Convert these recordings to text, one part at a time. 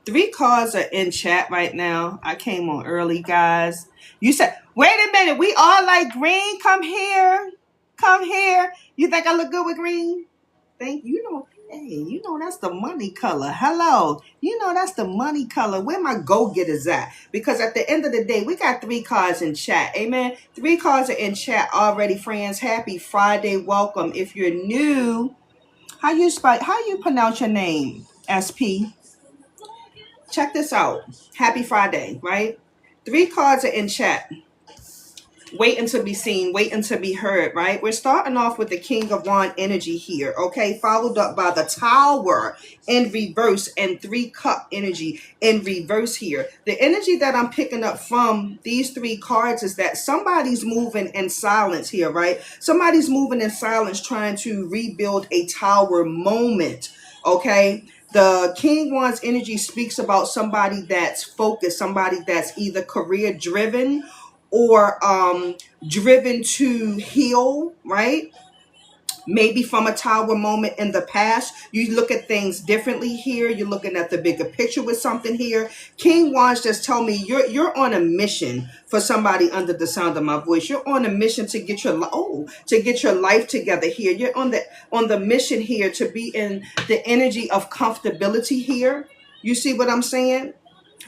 Three cards are in chat right now. I came on early, guys. You said, wait a minute, we all like green. Come here. Come here. You think I look good with green? Thank you. Hey, that's the money color. Hello. That's the money color. Where my go-getters at? Because at the end of the day, we got three cards in chat. Amen. Three cards are in chat already, friends. Happy Friday. Welcome. If you're new, how you pronounce your name? SP. Check this out. Happy Friday, right? Three cards are in chat. Waiting to be seen, waiting to be heard, right? We're starting off with the King of Wand energy here, okay? Followed up by the Tower in reverse and Three Cup energy in reverse here. The energy that I'm picking up from these three cards is that somebody's moving in silence here, right? Somebody's moving in silence trying to rebuild a tower moment, okay? The King Wands energy speaks about somebody that's focused, somebody that's either career driven or driven to heal, right? Maybe from a tower moment in the past. You look at things differently here. You're looking at the bigger picture with something here. King Wands just tell me you're on a mission for somebody under the sound of my voice. You're on a mission to get your life together here. You're on the mission here to be in the energy of comfortability here. You see what I'm saying?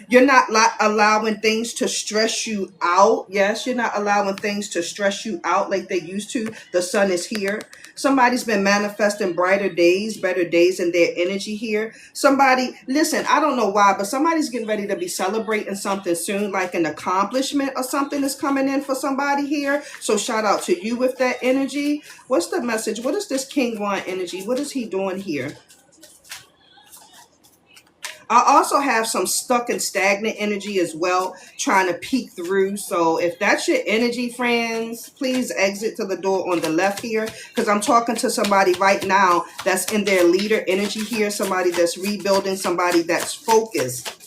You're not allowing things to stress you out. Yes, you're not allowing things to stress you out like they used to. The sun is here. Somebody's been manifesting brighter days, better days in their energy here. Somebody, listen, I don't know why, but somebody's getting ready to be celebrating something soon, like an accomplishment or something is coming in for somebody here. So shout out to you with that energy. What's the message? What is this King Wand energy? What is he doing here? I also have some stuck and stagnant energy as well, trying to peek through. So if that's your energy, friends, please exit to the door on the left here, because I'm talking to somebody right now that's in their leader energy here, somebody that's rebuilding, somebody that's focused.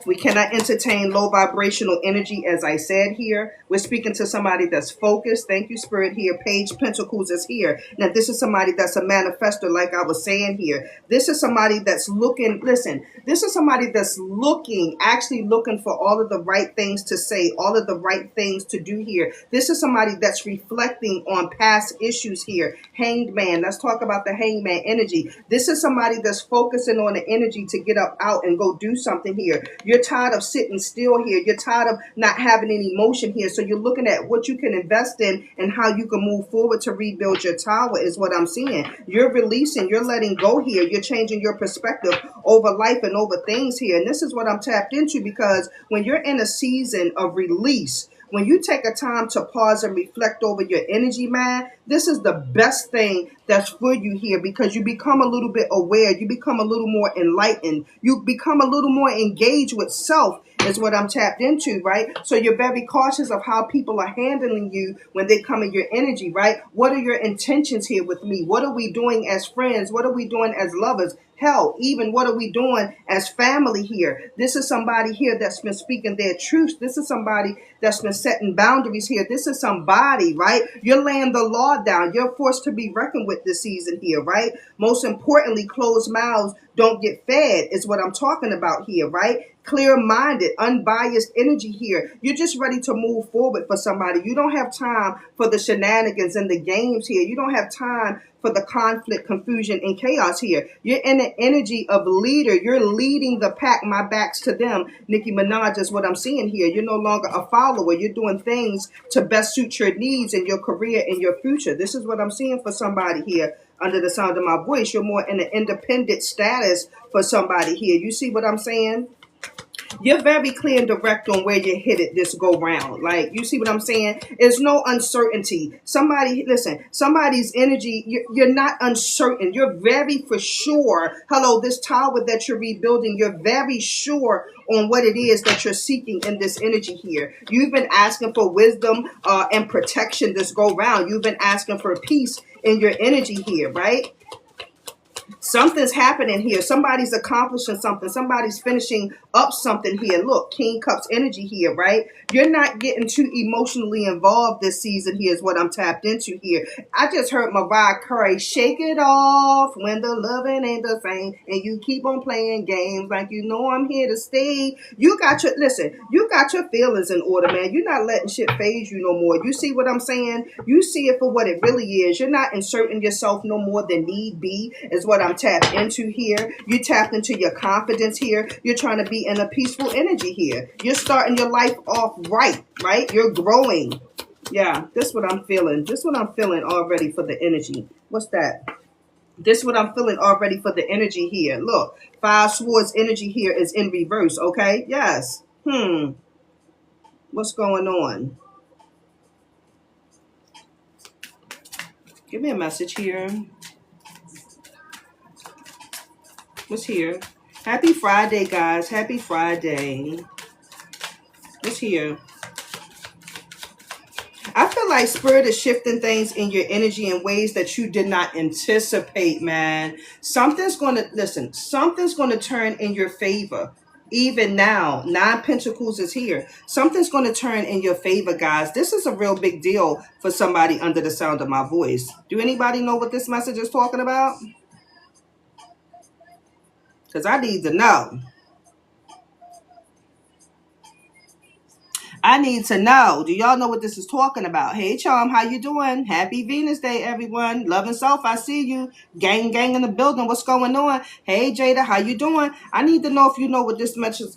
We cannot entertain low vibrational energy, as I said here. We're speaking to somebody that's focused. Thank you, Spirit, here. Page Pentacles is here. Now, this is somebody that's a manifestor, like I was saying here. This is somebody that's looking, listen, this is somebody that's actually looking for all of the right things to say, all of the right things to do here. This is somebody that's reflecting on past issues here. Hanged Man. Let's talk about the Hanged Man energy. This is somebody that's focusing on the energy to get up out and go do something here. You're tired of sitting still here. You're tired of not having any motion here. So you're looking at what you can invest in and how you can move forward to rebuild your tower is what I'm seeing. You're releasing, you're letting go here. You're changing your perspective over life and over things here. And this is what I'm tapped into, because when you're in a season of release, when you take a time to pause and reflect over your energy, man, this is the best thing that's for you here, because you become a little bit aware. You become a little more enlightened. You become a little more engaged with self is what I'm tapped into, right? So you're very cautious of how people are handling you when they come in your energy, right? What are your intentions here with me? What are we doing as friends? What are we doing as lovers? Hell, even what are we doing as family here? This is somebody here that's been speaking their truth. This is somebody that's been setting boundaries here. This is somebody, right? You're laying the law down. You're forced to be reckoned with this season here, right? Most importantly, closed mouths don't get fed is what I'm talking about here, right? Clear-minded, unbiased energy here. You're just ready to move forward for somebody. You don't have time for the shenanigans and the games here. You don't have time for the conflict, confusion, and chaos here. You're in the energy of leader. You're leading the pack. My back's to them. Nicki Minaj is what I'm seeing here. You're no longer a follower. You're doing things to best suit your needs and your career and your future. This is what I'm seeing for somebody here under the sound of my voice. You're more in an independent status for somebody here. You see what I'm saying? You're very clear and direct on where you're headed this go round. Like, you see what I'm saying? There's no uncertainty. Somebody's energy, you're not uncertain. You're very for sure. Hello, this tower that you're rebuilding, you're very sure on what it is that you're seeking in this energy here. You've been asking for wisdom and protection this go round. You've been asking for peace in your energy here, right? Something's happening here. Somebody's accomplishing something. Somebody's finishing up something here. Look, King Cups energy here, right? You're not getting too emotionally involved this season here is what I'm tapped into here. I just heard Mariah Carey, shake it off when the loving ain't the same. And you keep on playing games like you know I'm here to stay. You got your, listen, you got your feelings in order, man. You're not letting shit phase you no more. You see what I'm saying? You see it for what it really is. You're not inserting yourself no more than need be is what I'm tapped into here. You tapped into your confidence here. You're trying to be in a peaceful energy here. You're starting your life off right? You're growing. Yeah, this is what I'm feeling. This is what I'm feeling already for the energy. What's that? This is what I'm feeling already for the energy here. Look, Five Swords energy here is in reverse, okay? Yes. What's going on? Give me a message here. What's here? Happy Friday, guys. Happy Friday. What's here? I feel like Spirit is shifting things in your energy in ways that you did not anticipate, man. Something's going to, listen, something's going to turn in your favor. Even now, Nine Pentacles is here. Something's going to turn in your favor, guys. This is a real big deal for somebody under the sound of my voice. Do anybody know what this message is talking about? Because I need to know. I need to know. Do y'all know what this is talking about? Hey, Charm, how you doing? Happy Venus Day, everyone. Love and self, I see you. Gang in the building. What's going on? Hey, Jada, how you doing? I need to know if you know what this message,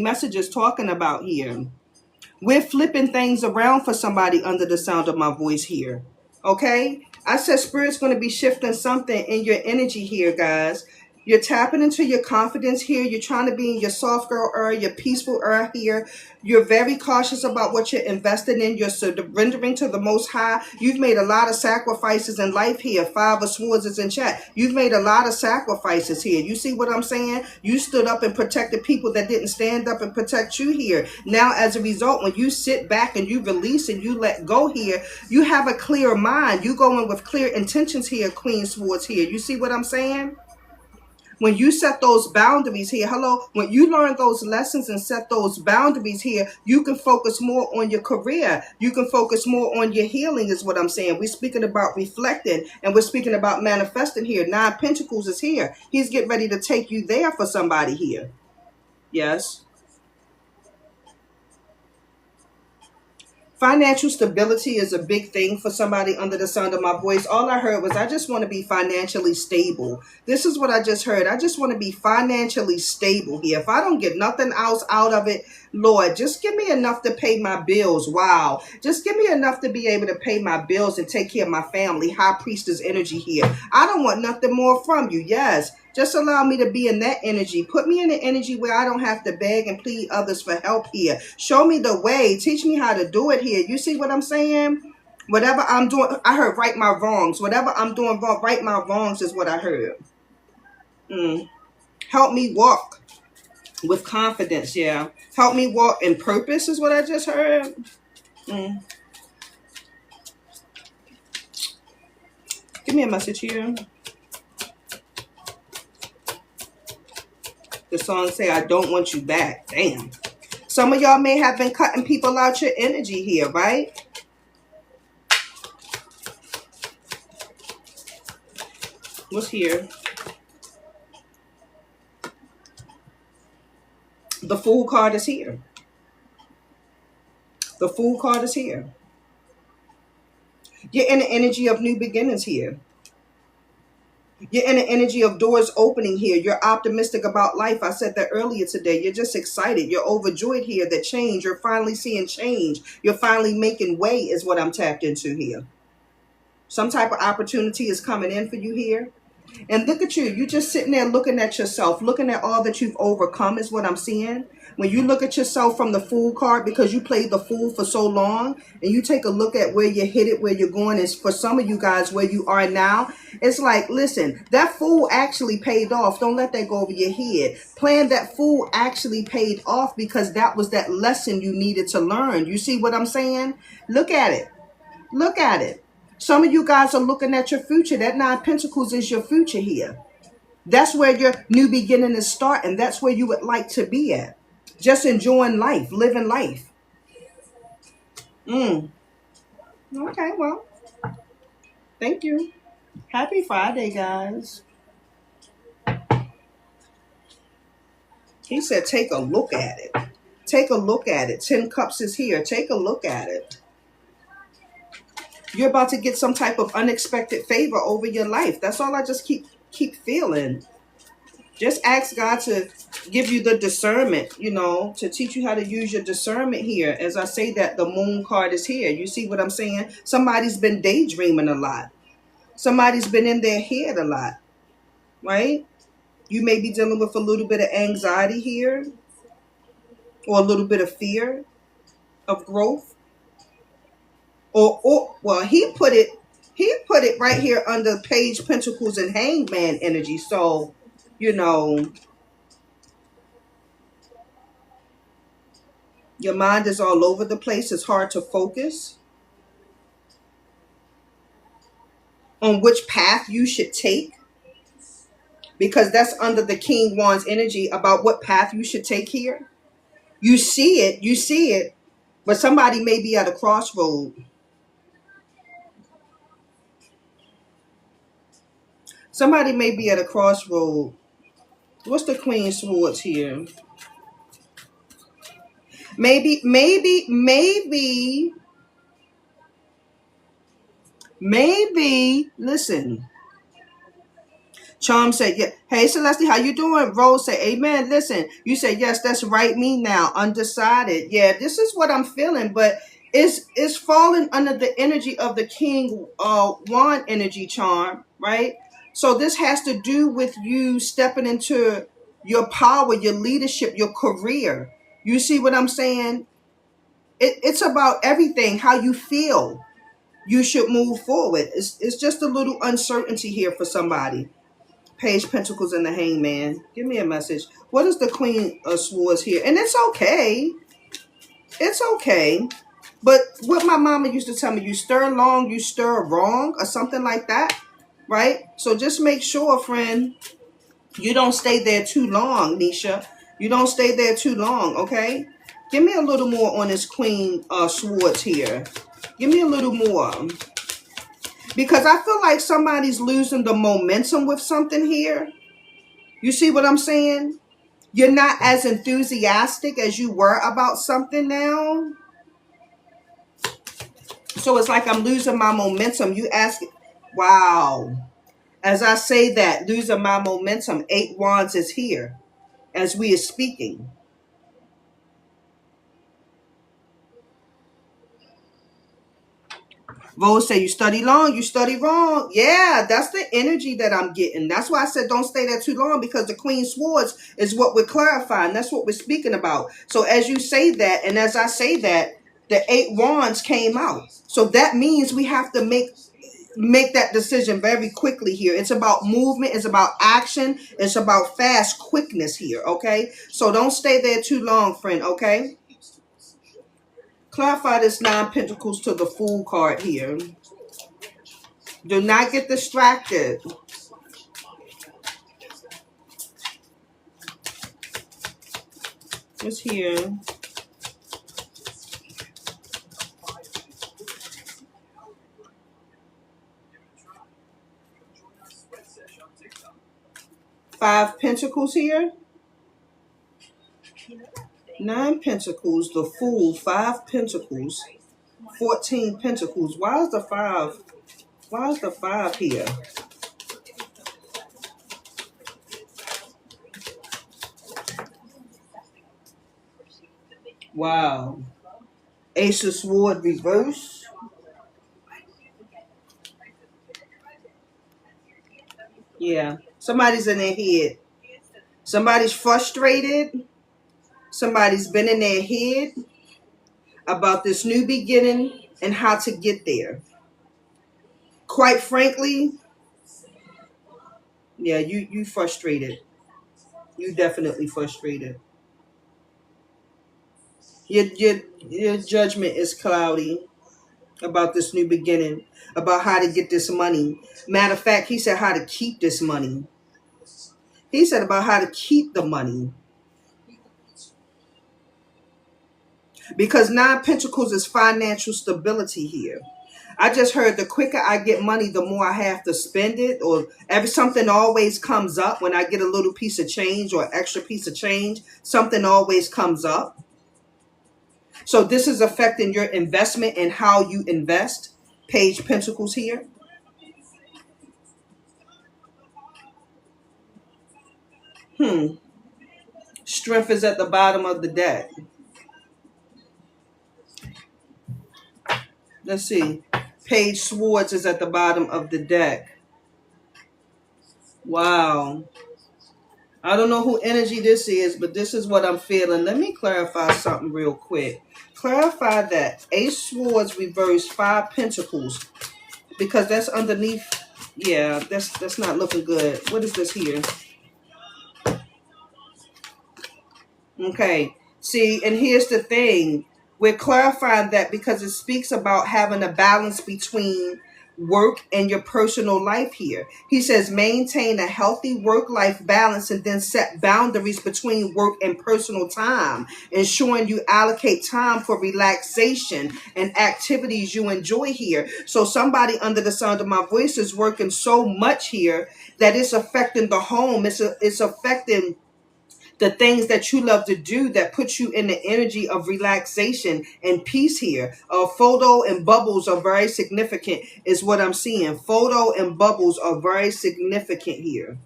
message is talking about here. We're flipping things around for somebody under the sound of my voice here. Okay? I said Spirit's going to be shifting something in your energy here, guys. You're tapping into your confidence here. You're trying to be in your soft girl era, your peaceful era here. You're very cautious about what you're investing in. You're surrendering to the Most High. You've made a lot of sacrifices in life here. Five of Swords is in chat. You've made a lot of sacrifices here. You see what I'm saying? You stood up and protected people that didn't stand up and protect you here. Now, as a result, when you sit back and you release and you let go here, you have a clear mind. You go in with clear intentions here, Queen Swords here. You see what I'm saying? When you set those boundaries here, when you learn those lessons and set those boundaries here, you can focus more on your career. You can focus more on your healing is what I'm saying. We're speaking about reflecting and we're speaking about manifesting here. Nine Pentacles is here. He's getting ready to take you there for somebody here. Yes. Financial stability is a big thing for somebody under the sound of my voice. All I heard was, I just want to be financially stable. This is what I just heard. I just want to be financially stable here. If I don't get nothing else out of it, Lord, just give me enough to pay my bills. Wow. Just give me enough to be able to pay my bills and take care of my family. High Priestess energy here. I don't want nothing more from you. Yes. Just allow me to be in that energy. Put me in the energy where I don't have to beg and plead others for help here. Show me the way. Teach me how to do it here. You see what I'm saying? Whatever I'm doing, I heard right my wrongs. Whatever I'm doing wrong, right my wrongs is what I heard. Help me walk with confidence, yeah. Help me walk in purpose is what I just heard. Give me a message here. The song say, I don't want you back. Damn. Some of y'all may have been cutting people out your energy here, right? What's here? The Fool card is here. The Fool card is here. You're in the energy of new beginnings here. You're in the energy of doors opening here. You're optimistic about life. I said that earlier today. You're just excited. You're overjoyed here that change. You're finally seeing change. You're finally making way is what I'm tapped into here. Some type of opportunity is coming in for you here. And look at you. You're just sitting there looking at yourself, looking at all that you've overcome is what I'm seeing. When you look at yourself from the Fool card, because you played the Fool for so long, and you take a look at where you're headed, where you're going, is for some of you guys where you are now, it's like, listen, that Fool actually paid off. Don't let that go over your head. Playing that Fool actually paid off because that was that lesson you needed to learn. You see what I'm saying? Look at it. Look at it. Some of you guys are looking at your future. That Nine of Pentacles is your future here. That's where your new beginning is starting. That's where you would like to be at. Just enjoying life, living life. Okay, well, thank you. Happy Friday, guys. He said, take a look at it. Take a look at it. 10 Cups is here. Take a look at it. You're about to get some type of unexpected favor over your life. That's all I just keep feeling. Just ask God to give you the discernment, to teach you how to use your discernment here. As I say that, the Moon card is here. You see what I'm saying? Somebody's been daydreaming a lot. Somebody's been in their head a lot, right? You may be dealing with a little bit of anxiety here or a little bit of fear of growth. Or well, he put it right here under Page Pentacles and Hangman energy. So, your mind is all over the place. It's hard to focus on which path you should take, because that's under the King Wands energy about what path you should take here. You see it, but somebody may be at a crossroad. Somebody may be at a crossroad. What's the Queen of Swords here? Maybe, listen. Charm said, yeah. Hey, Celeste, how you doing? Rose said, amen. Listen, you said, yes, that's right. Me now, undecided. Yeah, this is what I'm feeling, but it's falling under the energy of the King Wand energy, Charm, right? So this has to do with you stepping into your power, your leadership, your career. You see what I'm saying? It's about everything, how you feel. You should move forward. It's just a little uncertainty here for somebody. Page Pentacles and the Hangman. Give me a message. What is the Queen of Swords here? And it's okay. It's okay. But what my mama used to tell me, you stir long, you stir wrong, or something like that, right? So just make sure, friend, you don't stay there too long, Nisha. You don't stay there too long, okay? Give me a little more on this Queen of Swords here. Give me a little more. Because I feel like somebody's losing the momentum with something here. You see what I'm saying? You're not as enthusiastic as you were about something now. So it's like I'm losing my momentum. You ask, wow. As I say that, losing my momentum, 8 Wands is here as we are speaking. Rose say, you study long, you study wrong. Yeah, that's the energy that I'm getting. That's why I said don't stay there too long, because the Queen Swords is what we're clarifying. That's what we're speaking about. So as you say that, and as I say that, the 8 Wands came out. So that means we have to make that decision very quickly here. It's about movement. It's about action. It's about fast quickness here, okay? So don't stay there too long, friend, okay? Clarify this 9 Pentacles to the Fool card here. Do not get distracted. It's here. Five Pentacles here. 9 Pentacles, the Fool, 5 Pentacles, 14 Pentacles. Why is the 5? Why is the 5 here? Wow. Ace of Swords reverse. Yeah. Somebody's in their head. Somebody's frustrated. Somebody's been in their head about this new beginning and how to get there. Quite frankly, yeah, you frustrated. You definitely frustrated. Your judgment is cloudy. about this new beginning, about how to get this money. Matter of fact, he said how to keep this money. He said about how to keep the money. Because Nine Pentacles is financial stability here. I just heard the quicker I get money, the more I have to spend it, or every something always comes up when I get a little piece of change or extra piece of change. Something always comes up. So this is affecting your investment and how you invest. Page Pentacles here. Strength is at the bottom of the deck. Let's see. Page Swords is at the bottom of the deck. Wow. I don't know who energy this is, but this is what I'm feeling. Let me clarify something real quick. Clarify that Ace Swords reversed, Five Pentacles, because that's underneath. Yeah, that's not looking good. What is this here? Okay. See, and here's the thing. We're clarifying that because it speaks about having a balance between work and your personal life here. He says maintain a healthy work-life balance and then set boundaries between work and personal time, ensuring you allocate time for relaxation and activities you enjoy here. So somebody under the sound of my voice is working so much here that it's affecting the home. It's affecting the things that you love to do that put you in the energy of relaxation and peace here. Photo and bubbles are very significant is what I'm seeing. Photo and bubbles are very significant here.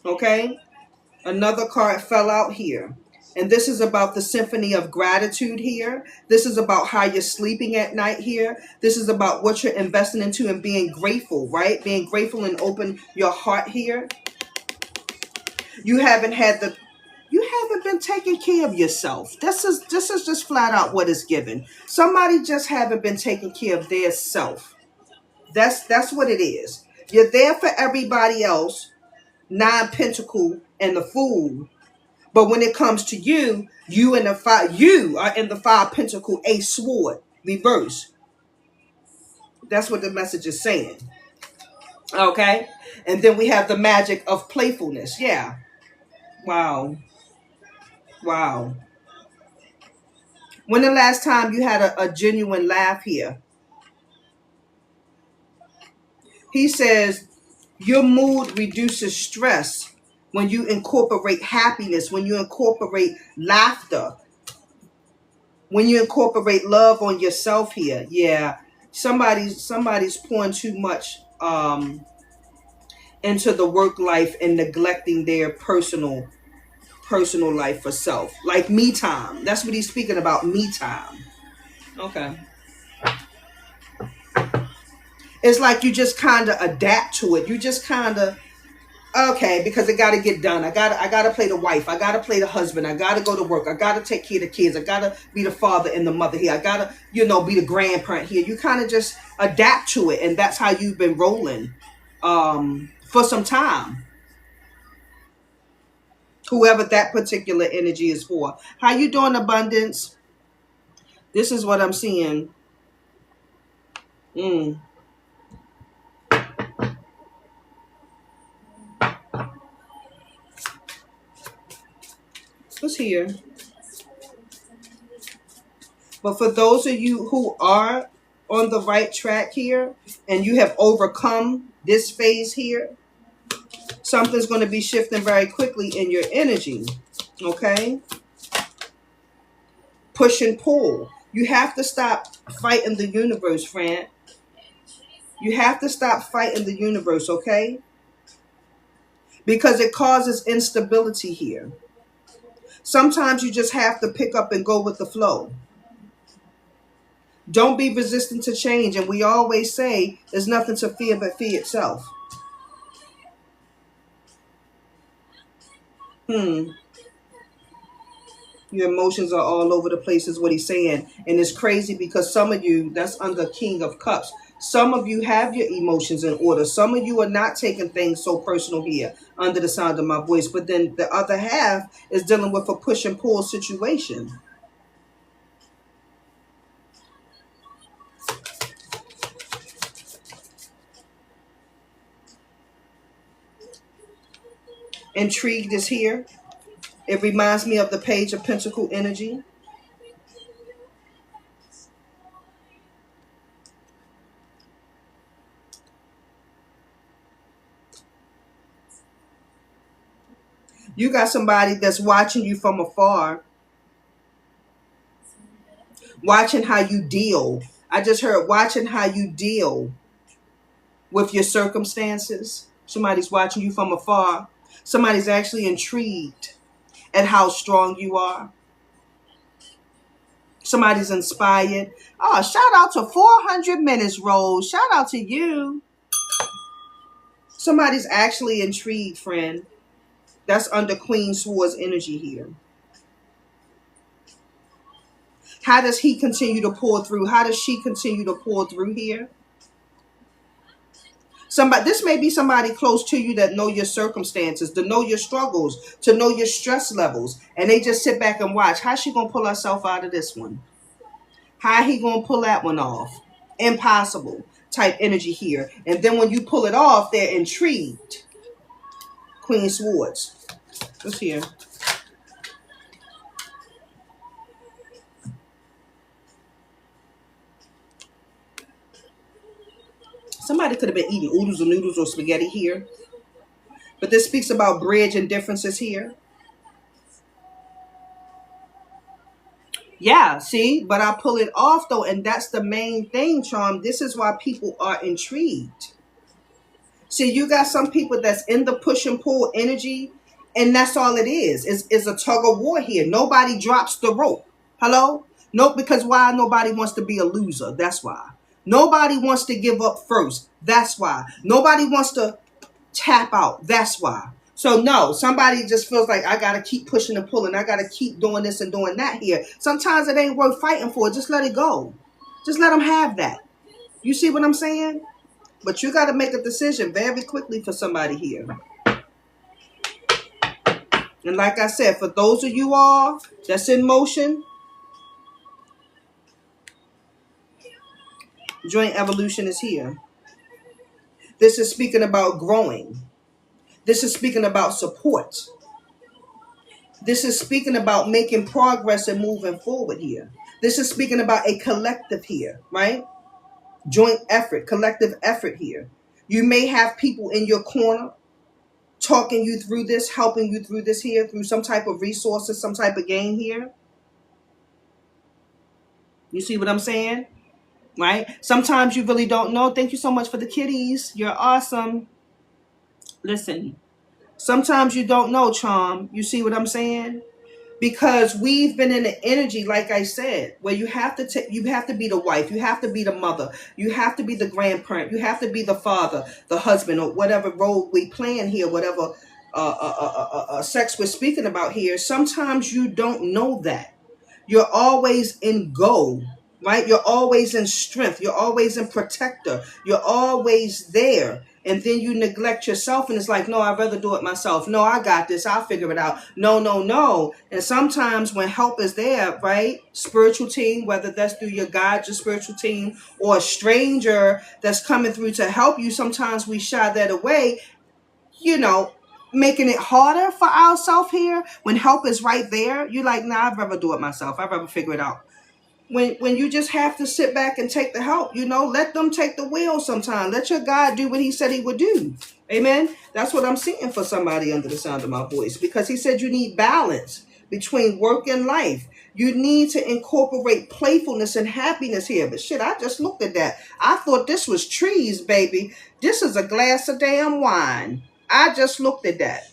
Okay? Another card fell out here. And this is about the symphony of gratitude here. This is about how you're sleeping at night here. This is about what you're investing into and being grateful, right? Being grateful and open your heart here. You haven't been taking care of yourself. This is just flat out what is given. Somebody just haven't been taking care of their self. That's what it is. You're there for everybody else, Nine Pentacle and the Fool. But when it comes to you, you are in the Five Pentacle, Ace Sword, reverse. That's what the message is saying. Okay? And then we have the magic of playfulness. Yeah. Wow. Wow. When the last time you had a genuine laugh here? He says your mood reduces stress when you incorporate happiness, when you incorporate laughter, when you incorporate love on yourself here. Yeah, somebody's pouring too much into the work life and neglecting their personal life for self, like me time. That's what he's speaking about, me time. Okay. It's like you just kind of adapt to it. You just kind of, okay, because it got to get done. I got to play the wife. I got to play the husband. I got to go to work. I got to take care of the kids. I got to be the father and the mother here. I got to, be the grandparent here. You kind of just adapt to it. And that's how you've been rolling for some time. Whoever that particular energy is for. How you doing, abundance? This is what I'm seeing. What's here? But for those of you who are on the right track here and you have overcome this phase here, something's going to be shifting very quickly in your energy. Okay? Push and pull. You have to stop fighting the universe, friend. You have to stop fighting the universe, okay? Because it causes instability here. Sometimes you just have to pick up and go with the flow. Don't be resistant to change. And we always say there's nothing to fear but fear itself. Your emotions are all over the place is what he's saying. And it's crazy because some of you, that's under King of Cups. Some of you have your emotions in order. Some of you are not taking things so personal here under the sound of my voice. But then the other half is dealing with a push and pull situation. Intrigued is here. It reminds me of the Page of Pentacle energy. You got somebody that's watching you from afar, watching how you deal. I just heard watching how you deal with your circumstances. Somebody's watching you from afar. Somebody's actually intrigued at how strong you are. Somebody's inspired. Oh, shout out to 400 Minutes Rose. Shout out to you. Somebody's actually intrigued, friend. That's under Queen Swords energy here. How does he continue to pour through? How does she continue to pour through here? This may be somebody close to you that know your circumstances, to know your struggles, to know your stress levels, and they just sit back and watch. How's she gonna pull herself out of this one? How he gonna pull that one off? Impossible type energy here. And then when you pull it off, they're intrigued. Queen Swords. What's here? Somebody could have been eating oodles or noodles or spaghetti here. But this speaks about bridge and differences here. Yeah, see? But I pull it off, though, and that's the main thing, Charm. This is why people are intrigued. See, you got some people that's in the push and pull energy, and that's all it is. It's a tug of war here. Nobody drops the rope. Hello? No, because why? Nobody wants to be a loser. That's why. Nobody wants to give up first. That's why. Nobody wants to tap out. That's why. So no, somebody just feels like I got to keep pushing and pulling. I got to keep doing this and doing that here. Sometimes it ain't worth fighting for. Just let it go. Just let them have that. You see what I'm saying? But you got to make a decision very quickly for somebody here. And like I said, for those of you all that's in motion, joint evolution is here. This is speaking about growing. This is speaking about support. This is speaking about making progress and moving forward here. This is speaking about a collective here, right? Joint effort, collective effort here. You may have people in your corner talking you through this, helping you through this here, through some type of resources, some type of game here. You see what I'm saying? Right? Sometimes you really don't know. Thank you so much for the kitties. You're awesome. Listen, sometimes you don't know, Charm. You see what I'm saying? Because we've been in an energy, like I said, where you have to be the wife, you have to be the mother, you have to be the grandparent, you have to be the father, the husband, or whatever role we play in here, whatever sex we're speaking about here. Sometimes you don't know that. You're always in go, right? You're always in strength. You're always in protector. You're always there. And then you neglect yourself and it's like, no, I'd rather do it myself. No, I got this. I'll figure it out. No, no, no. And sometimes when help is there, right? Spiritual team, whether that's through your God, your spiritual team, or a stranger that's coming through to help you, sometimes we shy that away, making it harder for ourselves here. When help is right there, you're like, nah, I'd rather do it myself. I'd rather figure it out. When you just have to sit back and take the help, let them take the wheel sometimes. Let your God do what he said he would do. Amen. That's what I'm seeing for somebody under the sound of my voice, because he said you need balance between work and life. You need to incorporate playfulness and happiness here. But shit, I just looked at that. I thought this was trees, baby. This is a glass of damn wine. I just looked at that.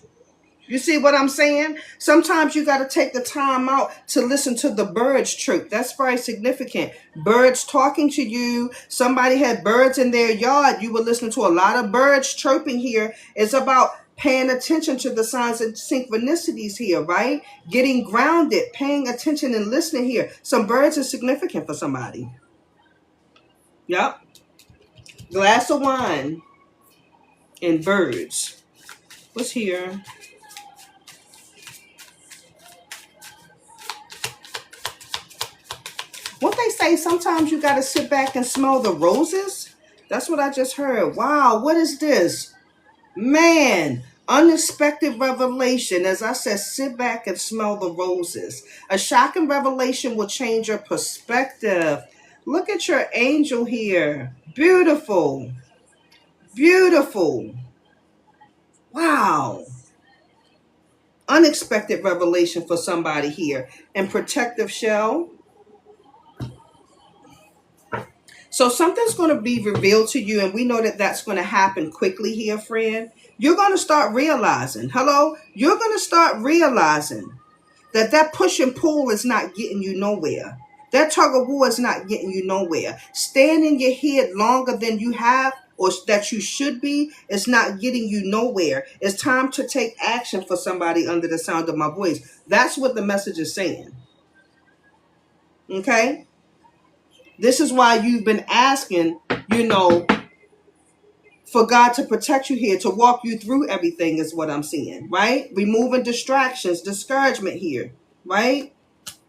You see what I'm saying? Sometimes you got to take the time out to listen to the birds chirp. That's very significant. Birds talking to you. Somebody had birds in their yard. You were listening to a lot of birds chirping here. It's about paying attention to the signs and synchronicities here, right? Getting grounded, paying attention and listening here. Some birds are significant for somebody. Yep. Glass of wine and birds. What's here? What they say, sometimes you got to sit back and smell the roses. That's what I just heard. Wow, what is this? Man, Unexpected revelation. As I said, sit back and smell the roses. A shocking revelation will change your perspective. Look at your angel here. Beautiful. Beautiful. Wow. Unexpected revelation for somebody here. And protective shell. So something's going to be revealed to you, and we know that that's going to happen quickly here, friend. You're going to start realizing, hello, you're going to start realizing that that push and pull is not getting you nowhere. That tug of war is not getting you nowhere. Staying in your head longer than you have or that you should be is not getting you nowhere. It's time to take action for somebody under the sound of my voice. That's what the message is saying. Okay? This is why you've been asking, for God to protect you here, to walk you through everything is what I'm seeing, right? Removing distractions, discouragement here, right?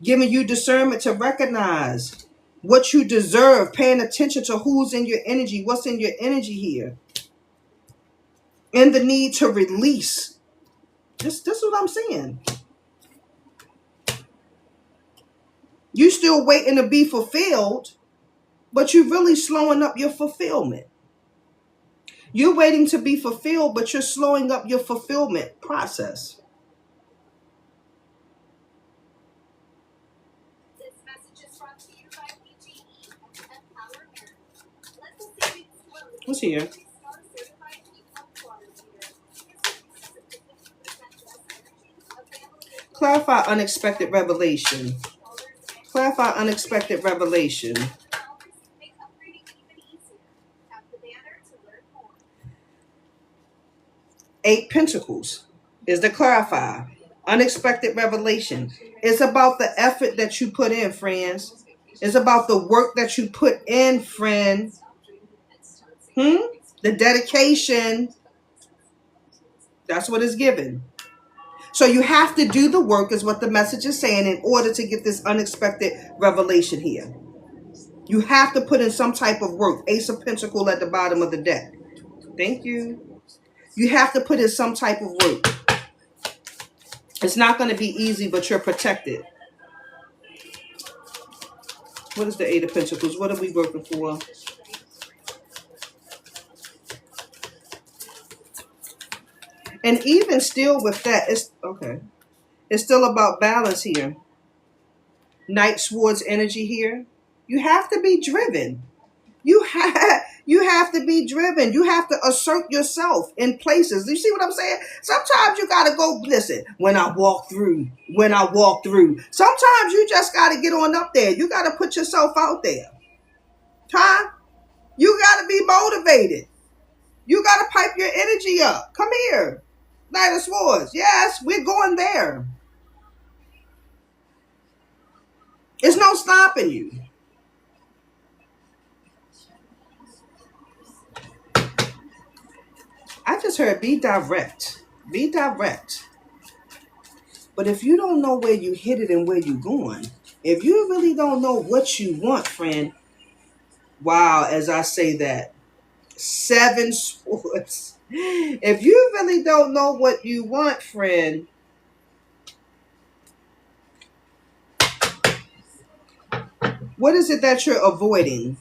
Giving you discernment to recognize what you deserve, paying attention to who's in your energy, what's in your energy here. And the need to release. This is what I'm saying. You still waiting to be fulfilled, but you're really slowing up your fulfillment. You're waiting to be fulfilled, but you're slowing up your fulfillment process. This message is brought to you by PGE Empowerment. What's here? Clarify unexpected revelation. Clarify unexpected revelation. 8 Pentacles is the clarify. Unexpected revelation. It's about the effort that you put in, friends. It's about the work that you put in, friend. The dedication. That's what is given. So you have to do the work is what the message is saying in order to get this unexpected revelation here. You have to put in some type of work. Ace of Pentacles at the bottom of the deck. Thank you. You have to put in some type of work. It's not going to be easy, but you're protected. What is the 8 of Pentacles? What are we working for? And even still with that, it's okay. It's still about balance here. Knight Swords energy here. You have to be driven. You have to be driven. You have to assert yourself in places. You see what I'm saying? Sometimes you got to go, listen, when I walk through. Sometimes you just got to get on up there. You got to put yourself out there. Huh? You got to be motivated. You got to pipe your energy up. Come here. Knight of Swords. Yes, we're going there. There's no stopping you. I just heard be direct. Be direct. But if you don't know where you hit it and where you're going, if you really don't know what you want, friend, wow, as I say that, 7 swords. If you really don't know what you want, friend, what is it that you're avoiding?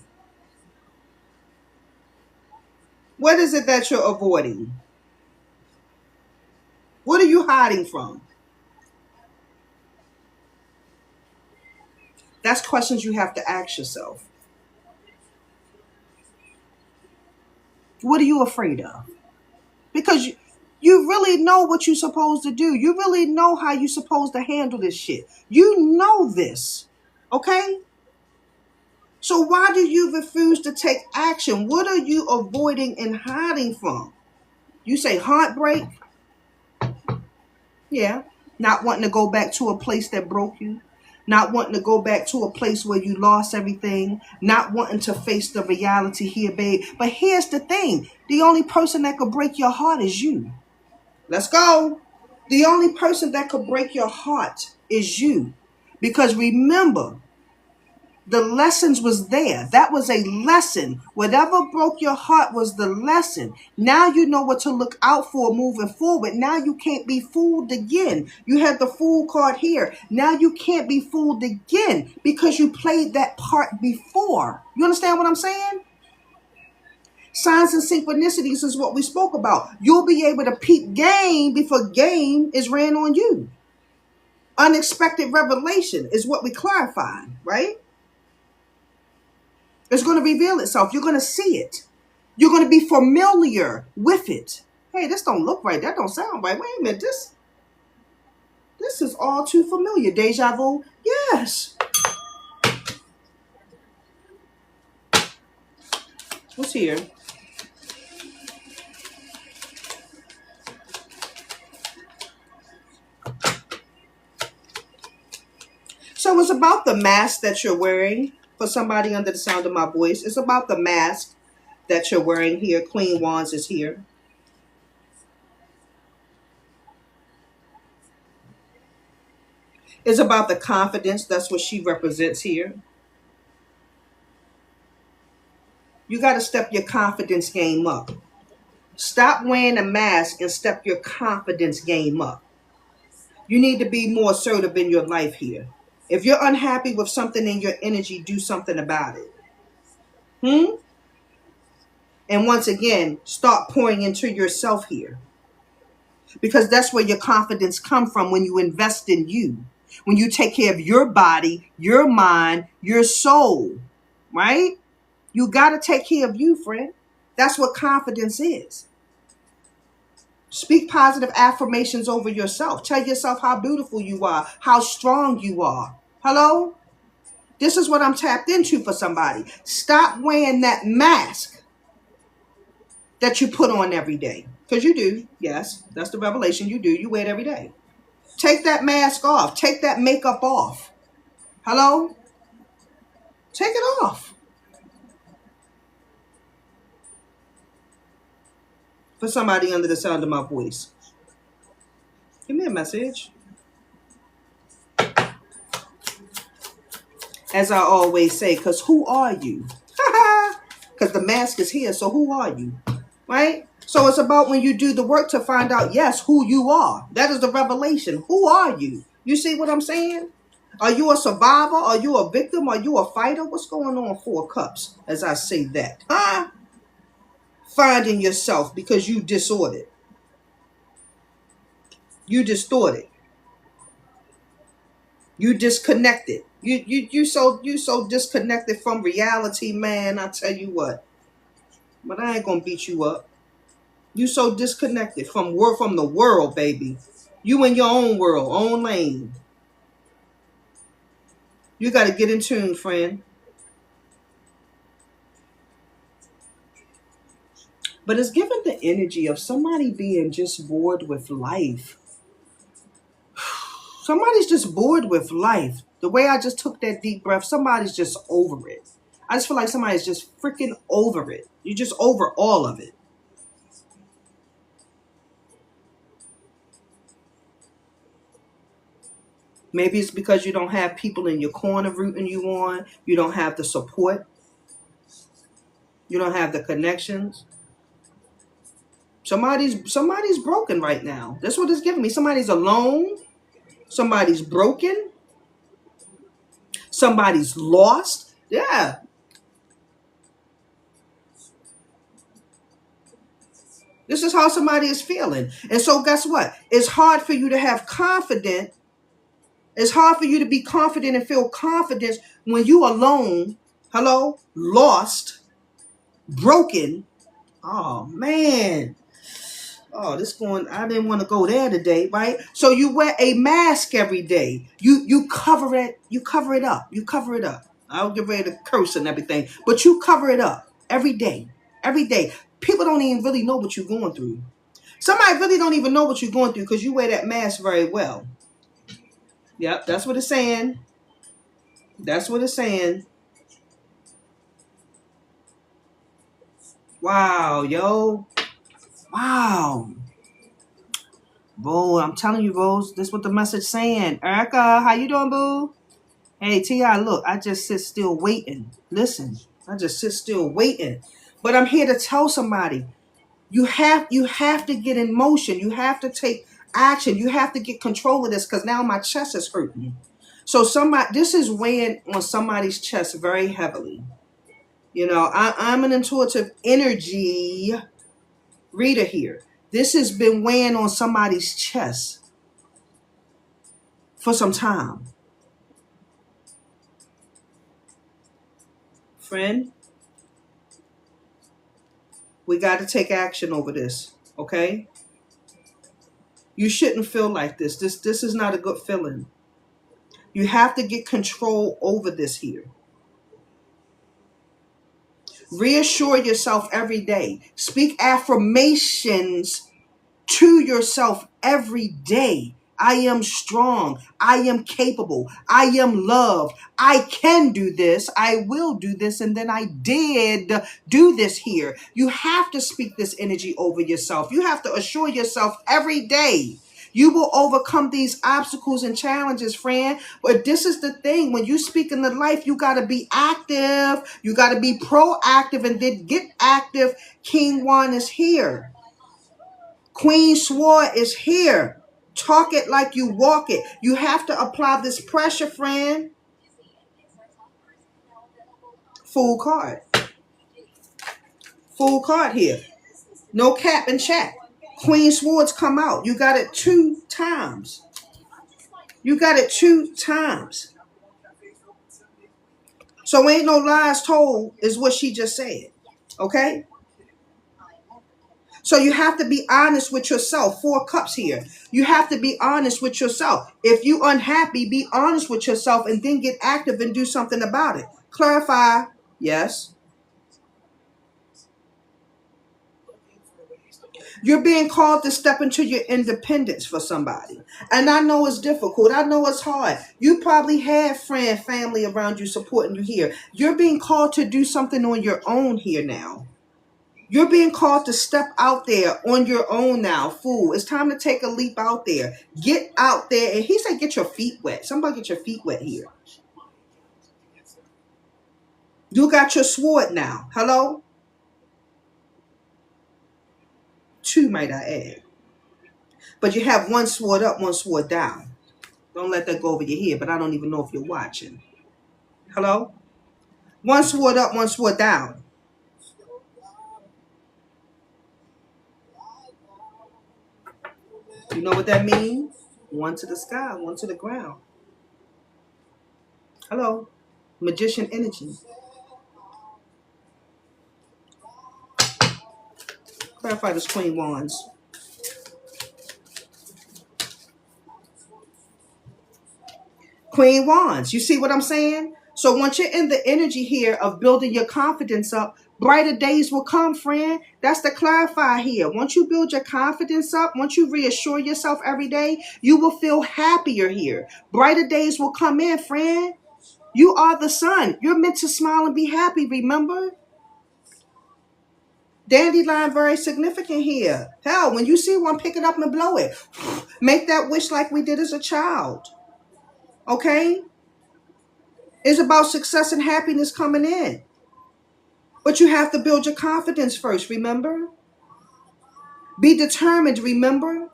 What is it that you're avoiding? What are you hiding from? That's questions you have to ask yourself. What are you afraid of? Because you really know what you're supposed to do. You really know how you're supposed to handle this shit. You know this. Okay? So why do you refuse to take action? What are you avoiding and hiding from? You say heartbreak? Yeah. Not wanting to go back to a place that broke you. Not wanting to go back to a place where you lost everything. Not wanting to face the reality here, babe. But here's the thing. The only person that could break your heart is you. Let's go. The only person that could break your heart is you. Because remember, The lessons was there. That was a lesson. Whatever broke your heart was the lesson. Now you know what to look out for moving forward. Now you can't be fooled again. You had the fool card here. Now you can't be fooled again because you played that part before. You understand what I'm saying? Signs and synchronicities is what we spoke about. You'll be able to peep game before game is ran on you. Unexpected revelation is what we clarified, right? It's going to reveal itself. You're going to see it. You're going to be familiar with it. Hey, this don't look right. That don't sound right. Wait a minute. This is all too familiar. Deja vu? Yes. What's here? So it's about the mask that you're wearing. For somebody under the sound of my voice, it's about the mask that you're wearing here. Queen Wands is here. It's about the confidence. That's what she represents here. You got to step your confidence game up. Stop wearing a mask and step your confidence game up. You need to be more assertive in your life here. If you're unhappy with something in your energy, do something about it. And once again, start pouring into yourself here. Because that's where your confidence comes from, when you invest in you. When you take care of your body, your mind, your soul. Right? You got to take care of you, friend. That's what confidence is. Speak positive affirmations over yourself. Tell yourself how beautiful you are, how strong you are. Hello? This is what I'm tapped into for somebody. Stop wearing that mask that you put on every day. Because you do. Yes, that's the revelation. You do. You wear it every day. Take that mask off. Take that makeup off. Hello? Take it off. For somebody under the sound of my voice. Give me a message. As I always say, because who are you? Because the mask is here, so who are you? Right? So it's about when you do the work to find out, yes, who you are. That is the revelation. Who are you? You see what I'm saying? Are you a survivor? Are you a victim? Are you a fighter? What's going on, Four Cups, as I say that? Finding yourself because you disordered. You distorted. You disconnected. You so disconnected from reality, man. I tell you what. But I ain't gonna beat you up. You so disconnected from the world, baby. You in your own world, own lane. You got to get in tune, friend. But it's given the energy of somebody being just bored with life. Somebody's just bored with life. The way I just took that deep breath, somebody's just over it. I just feel like somebody's just freaking over it. You're just over all of it. Maybe it's because you don't have people in your corner rooting you on. You don't have the support. You don't have the connections. Somebody's broken right now. That's what it's giving me. Somebody's alone. Somebody's broken. Somebody's lost. Yeah. This is how somebody is feeling. And so guess what? It's hard for you to have confidence. It's hard for you to be confident and feel confidence when you alone, hello, lost, broken. Oh, man. Oh, I didn't want to go there today, right? So you wear a mask every day. You cover it up. You cover it up. I'll get ready to curse and everything. But you cover it up every day. Every day. People don't even really know what you're going through. Somebody really don't even know what you're going through because you wear that mask very well. Yep, that's what it's saying. That's what it's saying. Wow, yo. Wow. Bro, I'm telling you, Rose, this is what the message saying. Erica, how you doing, boo? Hey, T.I., look, I just sit still waiting. Listen, I just sit still waiting. But I'm here to tell somebody, you have to get in motion. You have to take action. You have to get control of this because now my chest is hurting. So this is weighing on somebody's chest very heavily. You know, I'm an intuitive energy reader here. This has been weighing on somebody's chest for some time. Friend, we got to take action over this, okay? You shouldn't feel like this. This is not a good feeling. You have to get control over this here. Reassure yourself every day. Speak affirmations to yourself every day. I am strong. I am capable. I am loved. I can do this. I will do this. And then I did do this here. You have to speak this energy over yourself. You have to assure yourself every day. You will overcome these obstacles and challenges, friend. But this is the thing. When you speak in the life, you got to be active. You got to be proactive and then get active. King Juan is here. Queen Sword is here. Talk it like you walk it. You have to apply this pressure, friend. Full card. Full card here. No cap and chat. Queen Swords come out. You got it 2 times. You got it 2 times. So ain't no lies told is what she just said. Okay? So you have to be honest with yourself. 4 cups here. You have to be honest with yourself. If you unhappy, be honest with yourself and then get active and do something about it. Clarify. Yes. You're being called to step into your independence for somebody. And I know it's difficult. I know it's hard. You probably have friend, family around you supporting you here. You're being called to do something on your own here now. You're being called to step out there on your own now, fool. It's time to take a leap out there. Get out there. And he said, get your feet wet. Somebody get your feet wet here. You got your sword now. Hello? 2, might I add. But you have 1 sword up, 1 sword down. Don't let that go over your head, but I don't even know if you're watching. Hello? 1 sword up, 1 sword down. You know what that means? 1 to the sky, 1 to the ground. Hello? Magician energy. Clarify this Queen Wands. Queen Wands. You see what I'm saying? So once you're in the energy here of building your confidence up, brighter days will come, friend. That's the clarify here. Once you build your confidence up, once you reassure yourself every day, you will feel happier here. Brighter days will come in, friend. You are the sun. You're meant to smile and be happy, remember? Dandelion very significant here. Hell, when you see one, pick it up and blow it. Make that wish like we did as a child. Okay? It's about success and happiness coming in. But you have to build your confidence first, remember? Be determined, remember?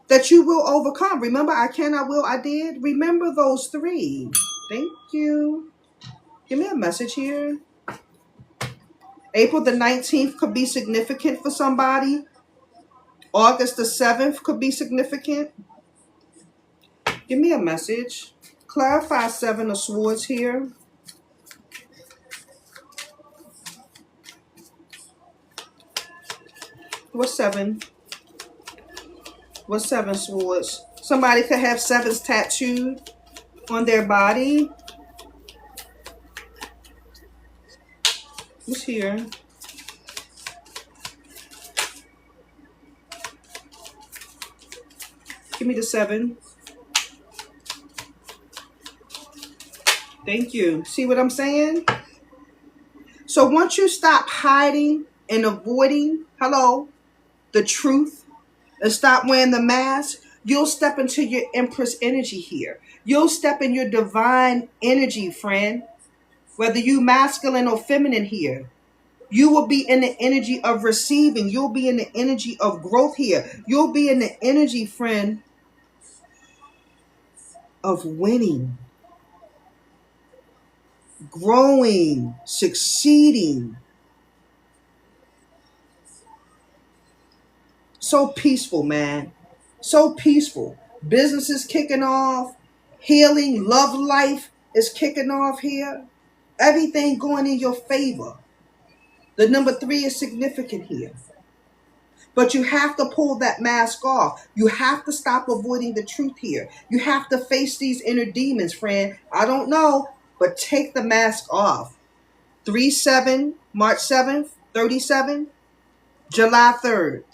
That you will overcome. Remember, I can, I will, I did. Remember those 3. Thank you. Give me a message here. April the 19th could be significant for somebody. August the 7th could be significant. Give me a message. Clarify 7 of Swords here. What's 7? What's 7 Swords? Somebody could have 7s tattooed on their body. What's here? Give me the 7. Thank you. See what I'm saying? So once you stop hiding and avoiding, hello, the truth, and stop wearing the mask, You'll step into your Empress energy here. You'll step in your divine energy, friend. Whether you masculine or feminine here. You will be in the energy of receiving. You'll be in the energy of growth here. You'll be in the energy, friend, of winning, growing, succeeding. So peaceful, man. So peaceful. Business is kicking off. Healing, love life is kicking off here. Everything going in your favor. The number 3 is significant here. But you have to pull that mask off. You have to stop avoiding the truth here. You have to face these inner demons, friend. I don't know, but take the mask off. 3/7, March 7th, 37, July 3rd.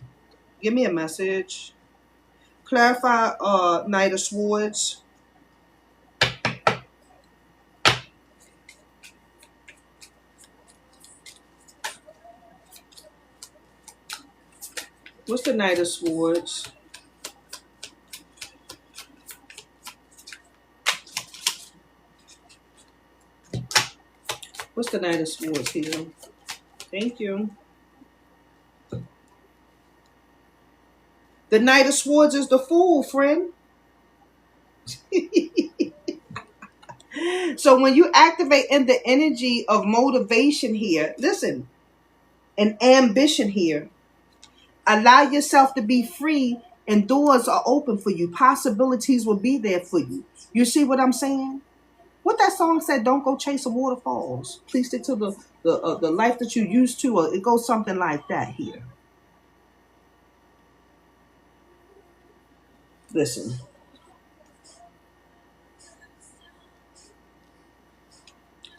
Give me a message. Clarify Knight of Swords. What's the Knight of Swords? What's the Knight of Swords here? Thank you. The Knight of Swords is the Fool, friend. So when you activate in the energy of motivation here, listen, and ambition here, allow yourself to be free and doors are open for you. Possibilities will be there for you. You see what I'm saying? What that song said, don't go chasing waterfalls. Please stick to the life that you used to, or it goes something like that here. Listen.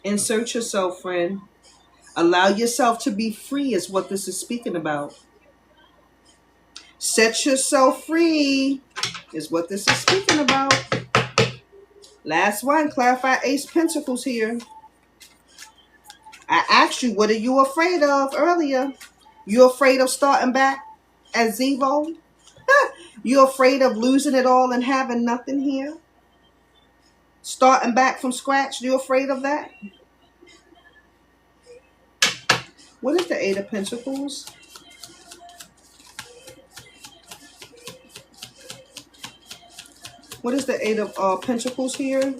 Insert yourself, friend. Allow yourself to be free is what this is speaking about. Set yourself free is what this is speaking about. Last one, clarify Ace Pentacles here. I asked you, what are you afraid of earlier? You afraid of starting back at zero? You afraid of losing it all and having nothing here? Starting back from scratch, you afraid of that? What is the Eight of Pentacles? What is the Eight of Pentacles here?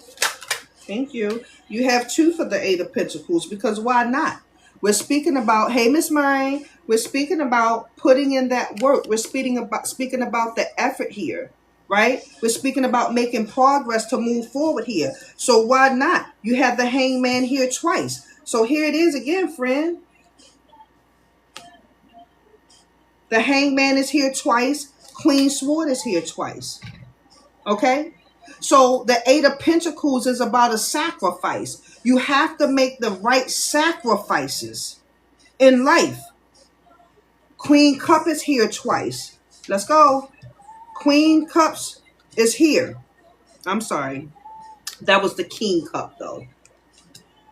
Thank you. You have 2 for the Eight of Pentacles, because why not? We're speaking about, hey, Miss Murray, we're speaking about putting in that work. We're speaking about the effort here, right? We're speaking about making progress to move forward here. So why not? You have the Hangman here twice. So here it is again, friend. The Hangman is here twice. Queen Sword is here twice. Okay? So the Eight of Pentacles is about a sacrifice. You have to make the right sacrifices in life. Queen Cup is here twice. Let's go. Queen Cups is here. I'm sorry. That was the King Cup though.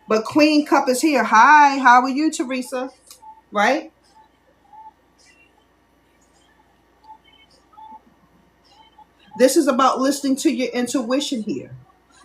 But Queen Cup is here. Hi, how are you, Teresa? Right? This is about listening to your intuition here.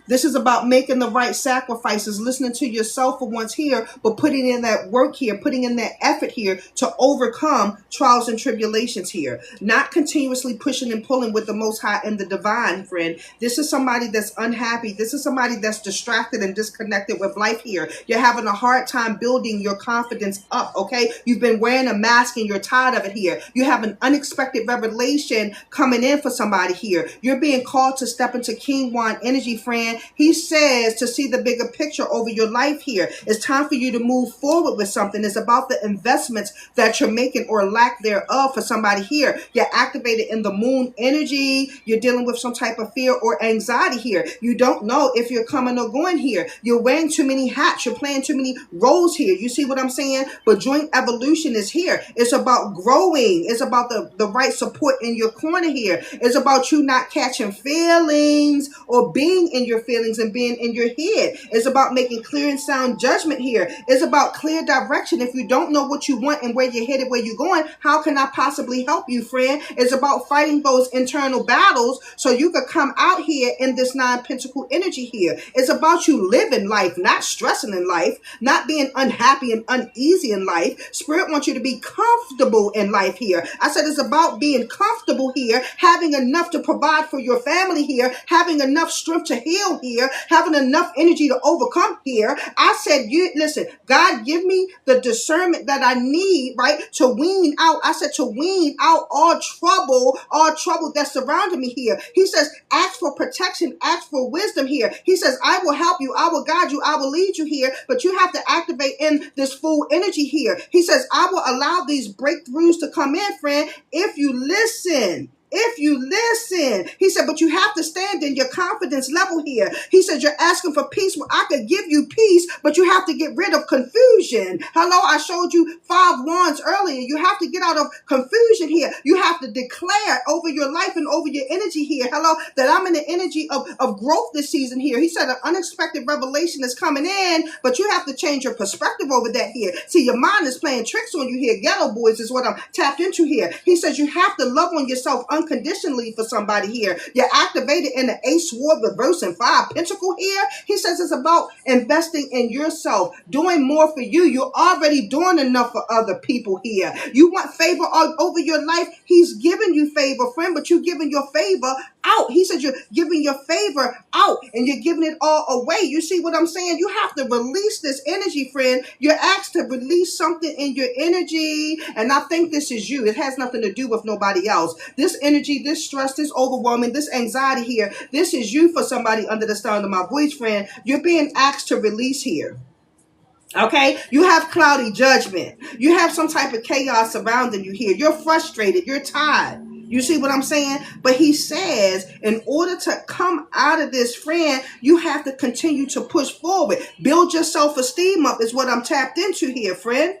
This is about making the right sacrifices, listening to yourself for once here, but putting in that work here, putting in that effort here to overcome trials and tribulations here. Not continuously pushing and pulling with the Most High and the Divine, friend. This is somebody that's unhappy. This is somebody that's distracted and disconnected with life here. You're having a hard time building your confidence up, okay? You've been wearing a mask and you're tired of it here. You have an unexpected revelation coming in for somebody here. You're being called to step into King Juan energy, friend. He says to see the bigger picture over your life here. It's time for you to move forward with something. It's about the investments that you're making or lack thereof for somebody here. You're activated in the moon energy. You're dealing with some type of fear or anxiety here. You don't know if you're coming or going here. You're wearing too many hats. You're playing too many roles here. You see what I'm saying? But joint evolution is here. It's about growing. It's about the right support in your corner here. It's about you not catching feelings or being in your feelings and being in your head. It's about making clear and sound judgment here. It's about clear direction. If you don't know what you want and where you're headed, where you're going, how can I possibly help you, friend? It's about fighting those internal battles so you could come out here in this 9 pentacle energy here. It's about you living life, not stressing in life, not being unhappy and uneasy in life. Spirit wants you to be comfortable in life here. I said it's about being comfortable here, having enough to provide for your family here, having enough strength to heal here, having enough energy to overcome here. I said, you listen, God, give me the discernment that I need, right, to wean out. I said to wean out all trouble that's surrounding me here. He says, ask for protection, ask for wisdom here. He says, I will help you, I will guide you, I will lead you here, but you have to activate in this full energy here. He says, I will allow these breakthroughs to come in, friend, if you listen. If you listen, he said, but you have to stand in your confidence level here. He said, you're asking for peace. Well, I could give you peace, but you have to get rid of confusion. Hello, I showed you 5 wands earlier. You have to get out of confusion here. You have to declare over your life and over your energy here. Hello, that I'm in the energy of growth this season here. He said an unexpected revelation is coming in, but you have to change your perspective over that here. See, your mind is playing tricks on you here. Ghetto boys is what I'm tapped into here. He says you have to love on yourself unconditionally for somebody here. You're activated in the Ace Sword reverse and 5 pentacle here. He says it's about investing in yourself, doing more for you. You're already doing enough for other people here. You want favor over your life. He's giving you favor, friend, but you're giving your favor out. He said you're giving your favor out and you're giving it all away. You see what I'm saying? You have to release this energy, friend. You're asked to release something in your energy, and I think this is you. It has nothing to do with nobody else. This energy, this stress, this overwhelming, this anxiety here, this is you for somebody under the sound of my voice, friend. You're being asked to release here. Okay, you have cloudy judgment. You have some type of chaos surrounding you here. You're frustrated. You're tired. You see what I'm saying? But he says, in order to come out of this, friend, you have to continue to push forward. Build your self-esteem up is what I'm tapped into here, friend.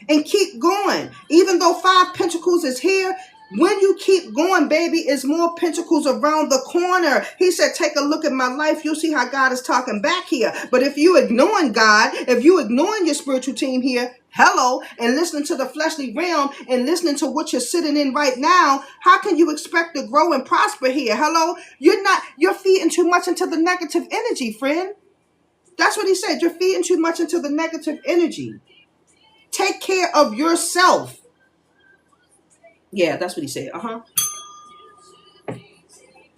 And keep going. Even though 5 pentacles is here, when you keep going, baby, is more pentacles around the corner. He said, take a look at my life. You'll see how God is talking back here. But if you ignoring God, if you ignoring your spiritual team here, hello, and listening to the fleshly realm and listening to what you're sitting in right now, how can you expect to grow and prosper here? Hello, you're feeding too much into the negative energy, friend. That's what he said. You're feeding too much into the negative energy. Take care of yourself. Yeah, that's what he said.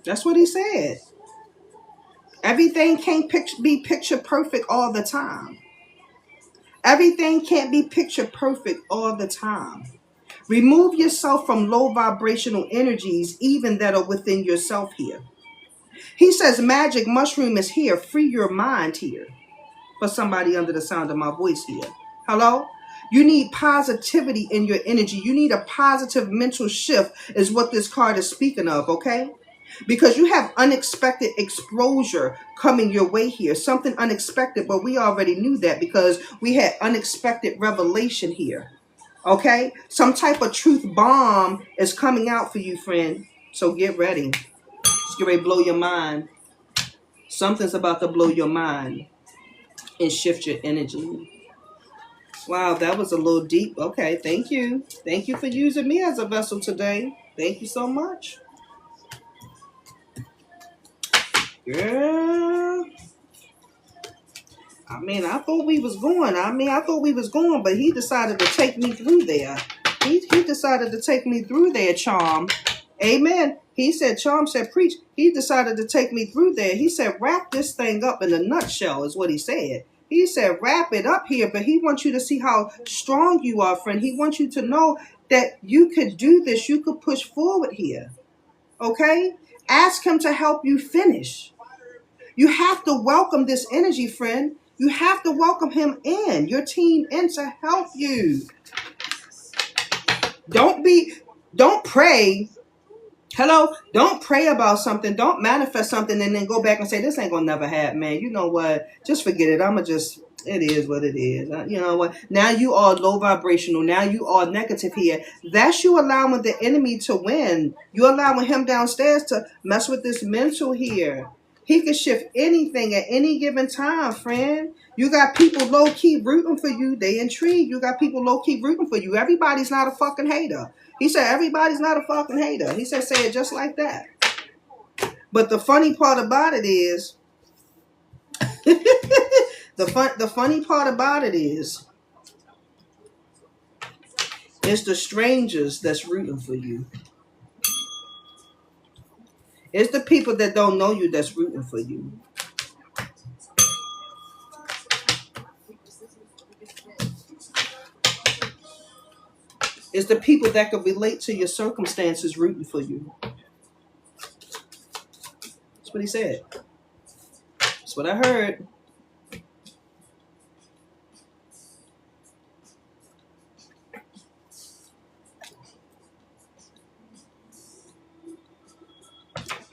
That's what he said. Everything can't be picture perfect all the time. Everything can't be picture perfect all the time. Remove yourself from low vibrational energies, even that are within yourself here. He says magic mushroom is here. Free your mind here. For somebody under the sound of my voice here. Hello? You need positivity in your energy. You need a positive mental shift is what this card is speaking of, okay? Because you have unexpected exposure coming your way here. Something unexpected, but we already knew that because we had unexpected revelation here, okay? Some type of truth bomb is coming out for you, friend. So get ready. It's going to blow your mind. Something's about to blow your mind and shift your energy. Wow, that was a little deep. Okay, thank you. Thank you for using me as a vessel today. Thank you so much. Girl. I thought we was going. But he decided to take me through there. He decided to take me through there, Charm. Amen. He said, Charm said, preach. He decided to take me through there. He said, wrap this thing up in a nutshell is what he said. He said, wrap it up here, but he wants you to see how strong you are, friend. He wants you to know that you could do this. You could push forward here. Okay? Ask him to help you finish. You have to welcome this energy, friend. You have to welcome him in, your team in to help you. Don't pray. Hello, don't pray about something. Don't manifest something and then go back and say, this ain't going to never happen, man. You know what? Just forget it. It is what it is. You know what? Now you are low vibrational. Now you are negative here. That's you allowing the enemy to win. You're allowing him downstairs to mess with this mental here. He can shift anything at any given time, friend. You got people low key rooting for you. They intrigued. You got people low key rooting for you. Everybody's not a fucking hater. He said everybody's not a fucking hater. He said say it just like that. But the funny part about it is, the funny part about it is, it's the strangers that's rooting for you. It's the people that don't know you that's rooting for you. It's the people that can relate to your circumstances rooting for you. That's what he said. That's what I heard.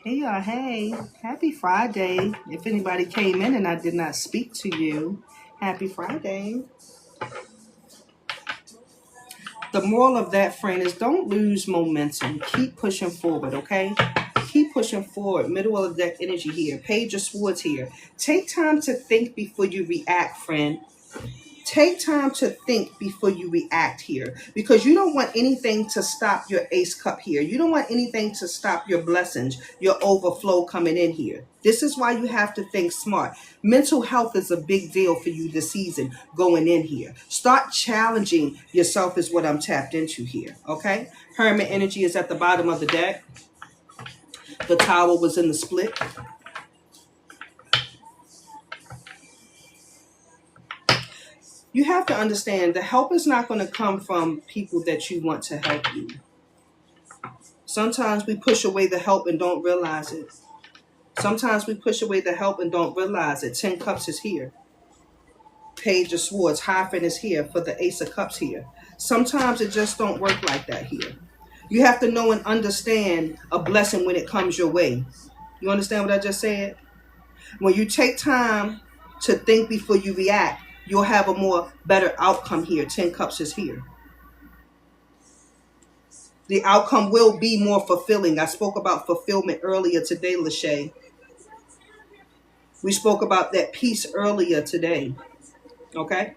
Hey y'all, hey. Happy Friday. If anybody came in and I did not speak to you, happy Friday. The moral of that, friend, is don't lose momentum. Keep pushing forward, okay? Keep pushing forward. Middle of the deck energy here. Page of Swords here. Take time to think before you react, friend. Take time to think before you react here, because you don't want anything to stop your ace cup here. You don't want anything to stop your blessings, your overflow coming in here. This is why you have to think smart. Mental health is a big deal for you this season going in here. Start challenging yourself is what I'm tapped into here, okay? Hermit energy is at the bottom of the deck. The Tower was in the split. You have to understand the help is not going to come from people that you want to help you. Sometimes we push away the help and don't realize it. Sometimes we push away the help and don't realize it. 10 Cups is here. Page of Swords, Hierophant is here for the Ace of Cups here. Sometimes it just don't work like that here. You have to know and understand a blessing when it comes your way. You understand what I just said? When you take time to think before you react, you'll have a more better outcome here. 10 Cups is here. The outcome will be more fulfilling. I spoke about fulfillment earlier today, Lachey. We spoke about that peace earlier today. Okay?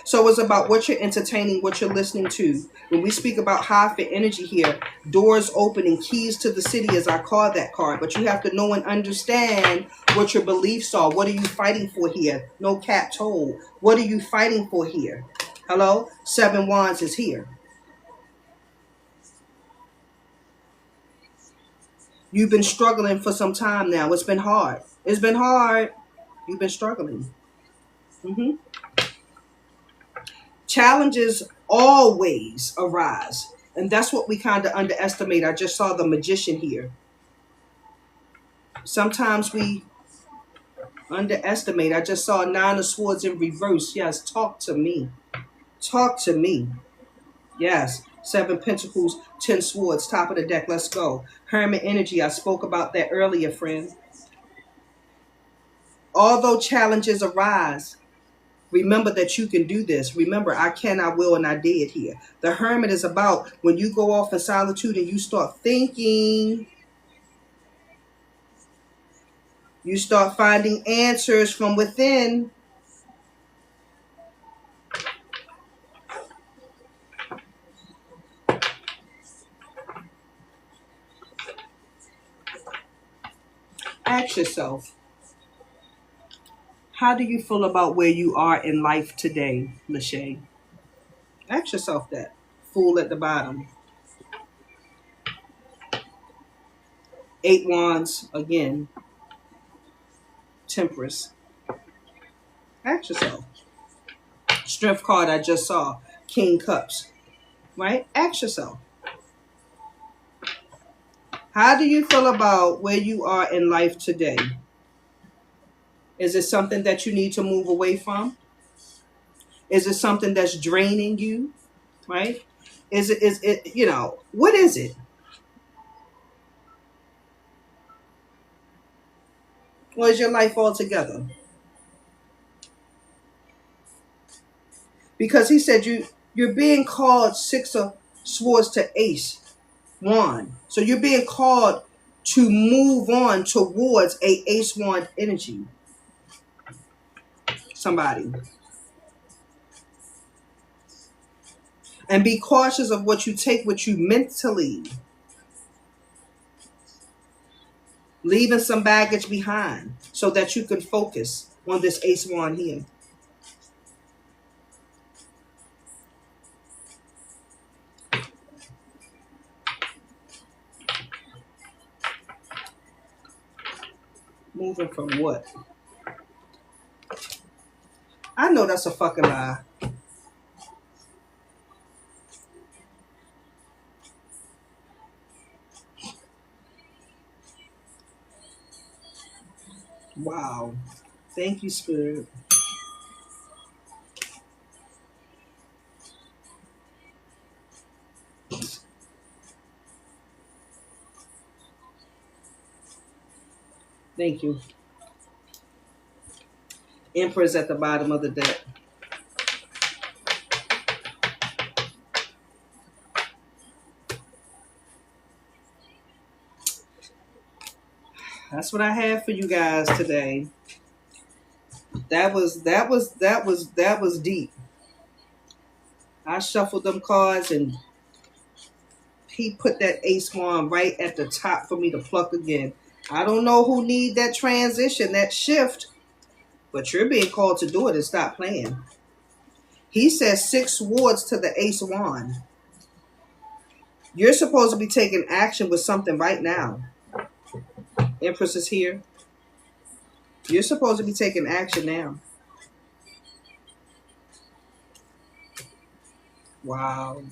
So it's about what you're entertaining, what you're listening to. When we speak about Hierophant energy here, doors opening, keys to the city as I call that card. But you have to know and understand what your beliefs are. What are you fighting for here? No cap told. What are you fighting for here? Hello? 7 Wands is here. You've been struggling for some time now. It's been hard. It's been hard. You've been struggling. Challenges always arise. And that's what we kind of underestimate. I just saw the Magician here. Sometimes we underestimate. I just saw 9 of Swords in reverse. Yes, talk to me. Talk to me. Yes. 7 Pentacles, 10 Swords, top of the deck. Let's go. Hermit energy. I spoke about that earlier, friend. Although challenges arise, remember that you can do this. Remember, I can, I will, and I did here. The Hermit is about when you go off in solitude and you start thinking. You start finding answers from within. Ask yourself, how do you feel about where you are in life today, Lachey? Ask yourself that. Fool at the bottom. 8 Wands, again. Temperance. Ask yourself. Strength card I just saw. King Cups. Right? Ask yourself. How do you feel about where you are in life today? Is it something that you need to move away from? Is it something that's draining you? Right? Is it, you know, what is it? Or is your life all together? Because he said you're being called 6 of Swords to Ace Wand. So you're being called to move on towards a ace wand energy. Somebody. And be cautious of what you take with you mentally. Leaving some baggage behind so that you can focus on this ace wand here. Moving from what? I know that's a fucking lie. Wow. Thank you, Spirit. Thank you. Empress at the bottom of the deck. That's what I have for you guys today. That was deep. I shuffled them cards and he put that ace wand right at the top for me to pluck again. I don't know who need that transition, that shift, but you're being called to do it and stop playing. He says 6 swords to the ace wand. You're supposed to be taking action with something right now. Empress is here. You're supposed to be taking action now. Wow.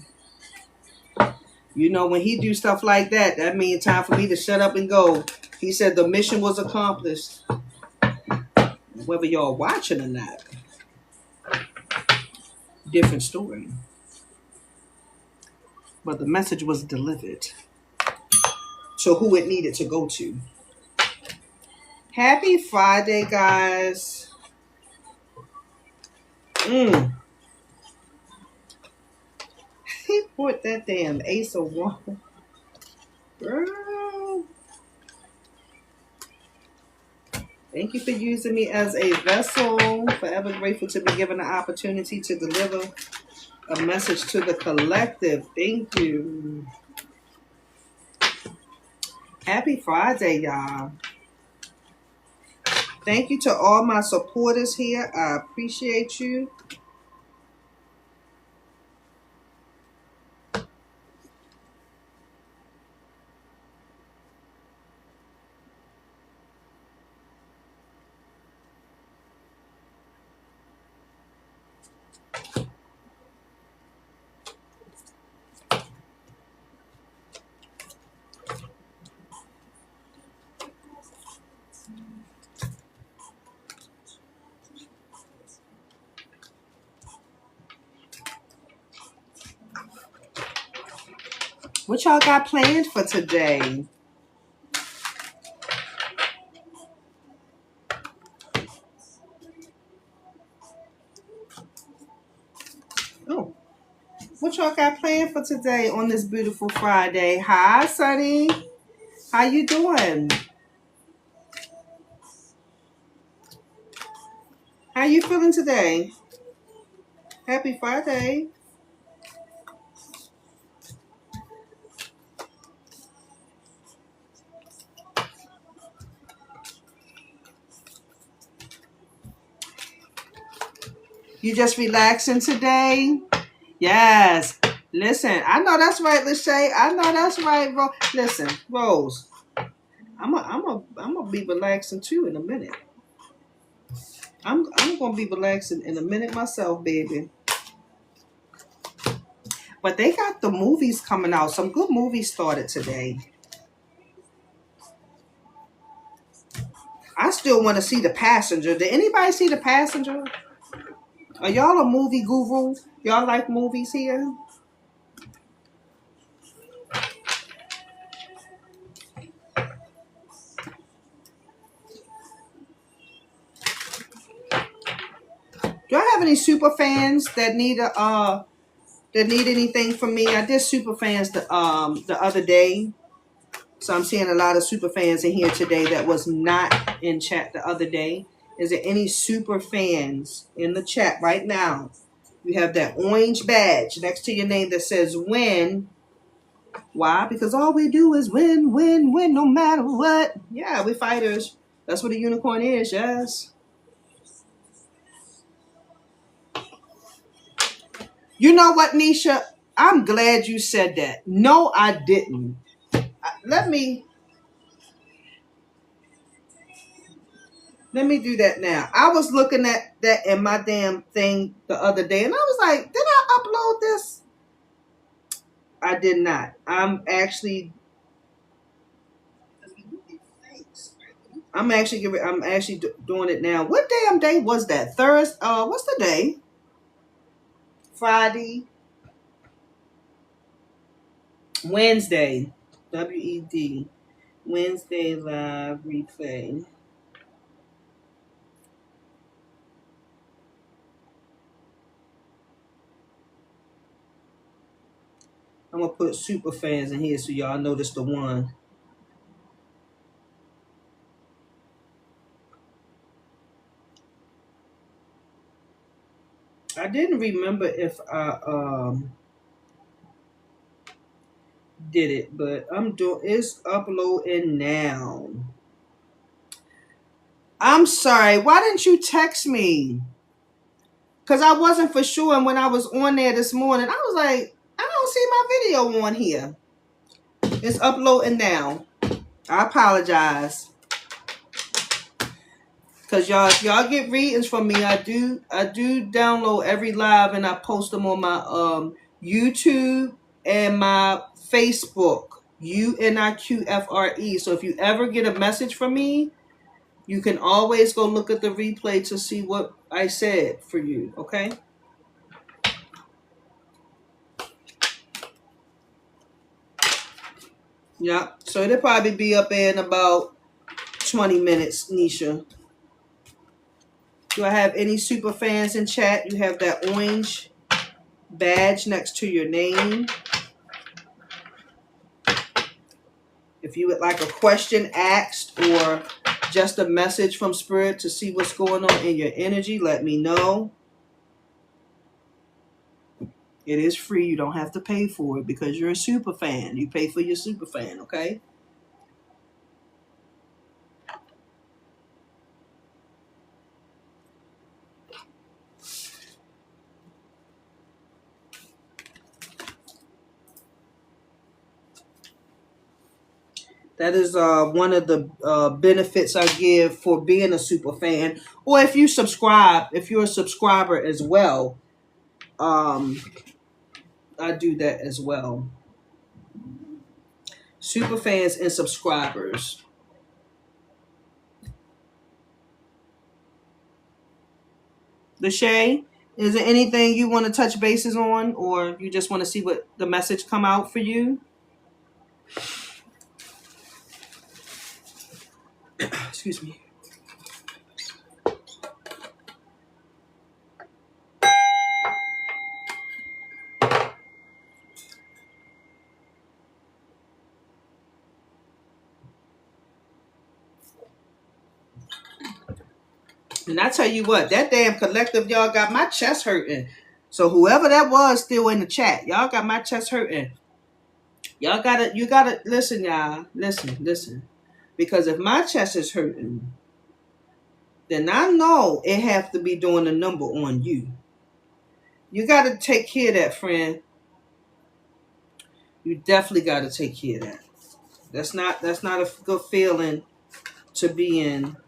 You know, when he do stuff like that, that means time for me to shut up and go. He said the mission was accomplished. Whether y'all watching or not. Different story. But the message was delivered to who it needed to go to. Happy Friday, guys. He put that damn ace of wands. Girl. Thank you for using me as a vessel. Forever grateful to be given the opportunity to deliver a message to the collective. Thank you. Happy Friday, y'all. Thank you to all my supporters here. I appreciate you. What y'all got planned for today? Oh, what y'all got planned for today on this beautiful Friday? Hi, Sunny. How you doing? How you feeling today? Happy Friday. You just relaxing today? Yes. Listen, I know that's right, Lachey. I know that's right, Rose. Listen, Rose. I'm gonna be relaxing too in a minute. I'm gonna be relaxing in a minute myself, baby. But they got the movies coming out. Some good movies started today. I still want to see The Passenger. Did anybody see The Passenger? Are y'all a movie guru? Y'all like movies here? Do I have any super fans that need anything from me? I did super fans the other day. So I'm seeing a lot of super fans in here today that was not in chat the other day. Is there any super fans in the chat right now? You have that orange badge next to your name that says win. Why? Because all we do is win, win, win, no matter what. Yeah, we fighters. That's what a unicorn is, yes. You know what, Nisha? I'm glad you said that. No, I didn't. Let me do that now. I was looking at that in my damn thing the other day, and I was like, did I upload this? I did not. I'm actually doing it now. What damn day was that? Thursday? What's the day? Friday. Wednesday. WED. Wednesday live replay. I'm going to put super fans in here so y'all notice the one. I didn't remember if I did it, but it's uploading now. I'm sorry. Why didn't you text me? Because I wasn't for sure. And when I was on there this morning, I was like, I don't see my video on here. It's uploading now. I apologize. Because y'all get readings from me. I do download every live and I post them on my YouTube and my Facebook. UniqFre. So if you ever get a message from me, you can always go look at the replay to see what I said for you, okay? Yeah, so it'll probably be up in about 20 minutes, Nisha. Do I have any super fans in chat? You have that orange badge next to your name. If you would like a question asked or just a message from Spirit to see what's going on in your energy, let me know. It is free. You don't have to pay for it because you're a super fan. You pay for your super fan, okay? That is one of the benefits I give for being a super fan. Or if you subscribe, if you're a subscriber as well, I do that as well. Super fans and subscribers. Lachey, is there anything you want to touch bases on, or you just want to see what the message come out for you? Excuse me. And I tell you what, that damn collective, y'all got my chest hurting. So whoever that was still in the chat, y'all got my chest hurting. You gotta, listen, y'all. Listen. Because if my chest is hurting, then I know it have to be doing a number on you. You gotta take care of that, friend. You definitely gotta take care of that. That's not a good feeling to be in.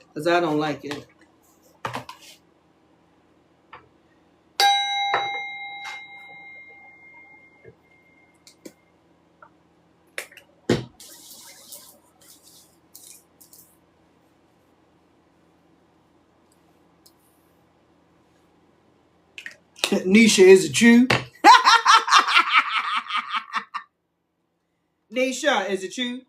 Because I don't like it. Nisha, is it you? Nisha, is it you?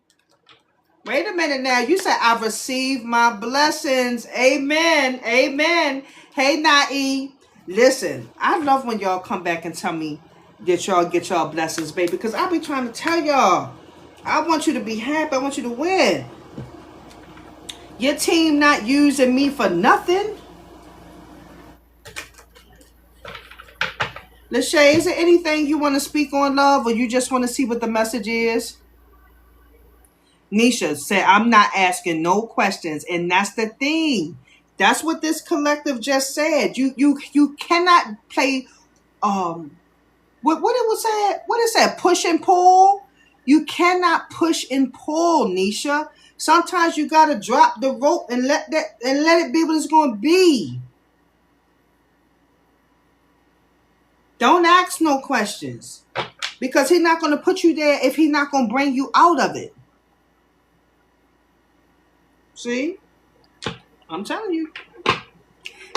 Wait a minute now. You said I've received my blessings. Amen. Amen. Hey, Nai. Listen, I love when y'all come back and tell me that y'all get y'all blessings, baby. Because I be trying to tell y'all. I want you to be happy. I want you to win. Your team not using me for nothing. Lachey, is there anything you want to speak on, love, or you just want to see what the message is? Nisha said, I'm not asking no questions. And that's the thing. That's what this collective just said. You cannot play what it was said, what it said, push and pull. You cannot push and pull, Nisha. Sometimes you gotta drop the rope and let it be what it's gonna be. Don't ask no questions. Because he's not gonna put you there if he's not gonna bring you out of it. See? I'm telling you.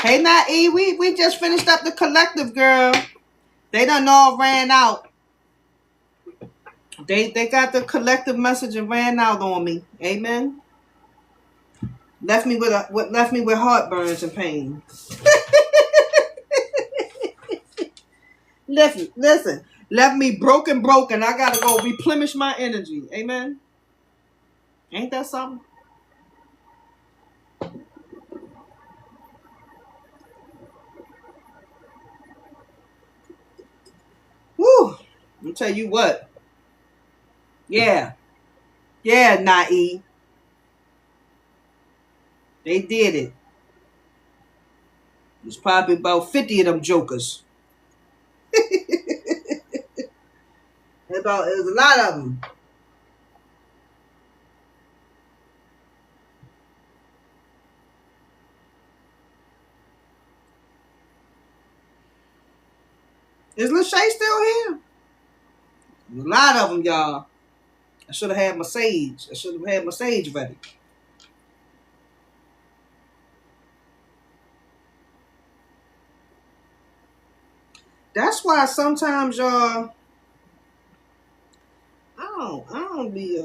Hey Nae, we just finished up the collective, girl. They done all ran out. They got the collective message and ran out on me. Amen. Left me with heartburns and pain. Listen. Left me broken. I gotta go replenish my energy. Amen. Ain't that something? Woo! I'll tell you what. Yeah, Nae. They did it. There's probably about 50 of them jokers. There's a lot of them. Is Lachey still here? A lot of them, y'all. I should have had my sage. Ready. That's why sometimes, y'all, I don't be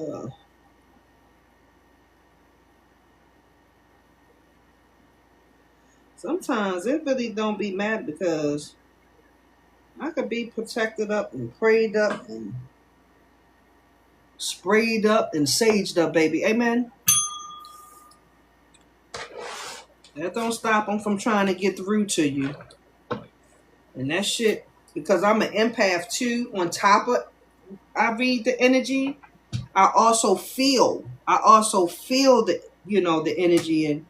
sometimes it really don't be mad because I could be protected up and prayed up and sprayed up and saged up, baby. Amen. That don't stop them from trying to get through to you. And that shit, because I'm an empath too, on top of I read the energy, I also feel the, the energy, and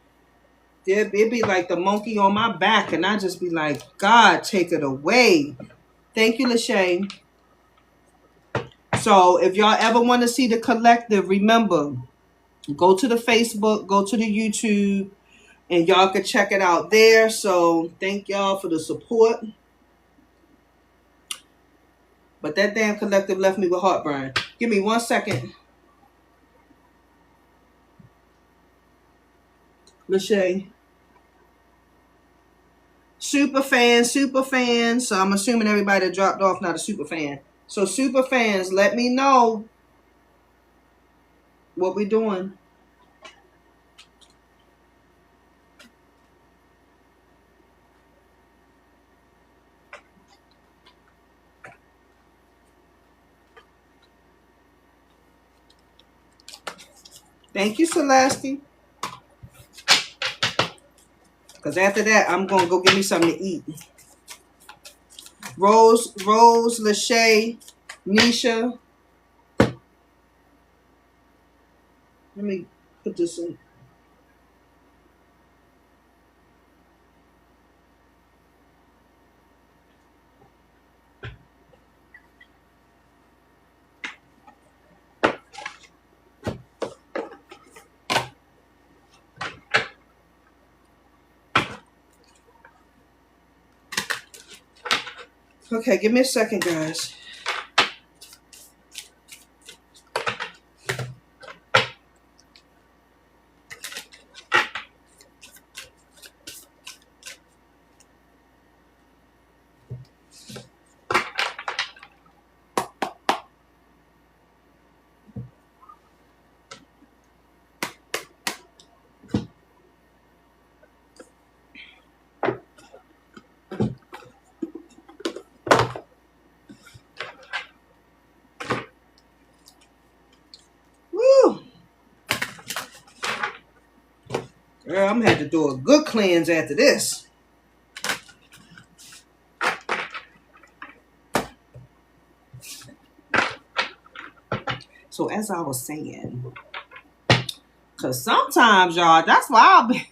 it'd be like the monkey on my back, and I just be like, God, take it away. Thank you, Lachey. So if y'all ever want to see the collective, remember, go to the Facebook, go to the YouTube, and y'all can check it out there. So thank y'all for the support. But that damn collective left me with heartburn. Give me 1 second. Lachey. Super fan. So I'm assuming everybody that dropped off not a super fan. So super fans, let me know what we're doing. Thank you, Celeste. Because after that, I'm going to go get me something to eat. Rose, Lachey, Nisha. Let me put this in. Okay, give me a second, guys. Girl, I'm gonna have to do a good cleanse after this. So as I was saying, because sometimes, y'all, that's why I'll be.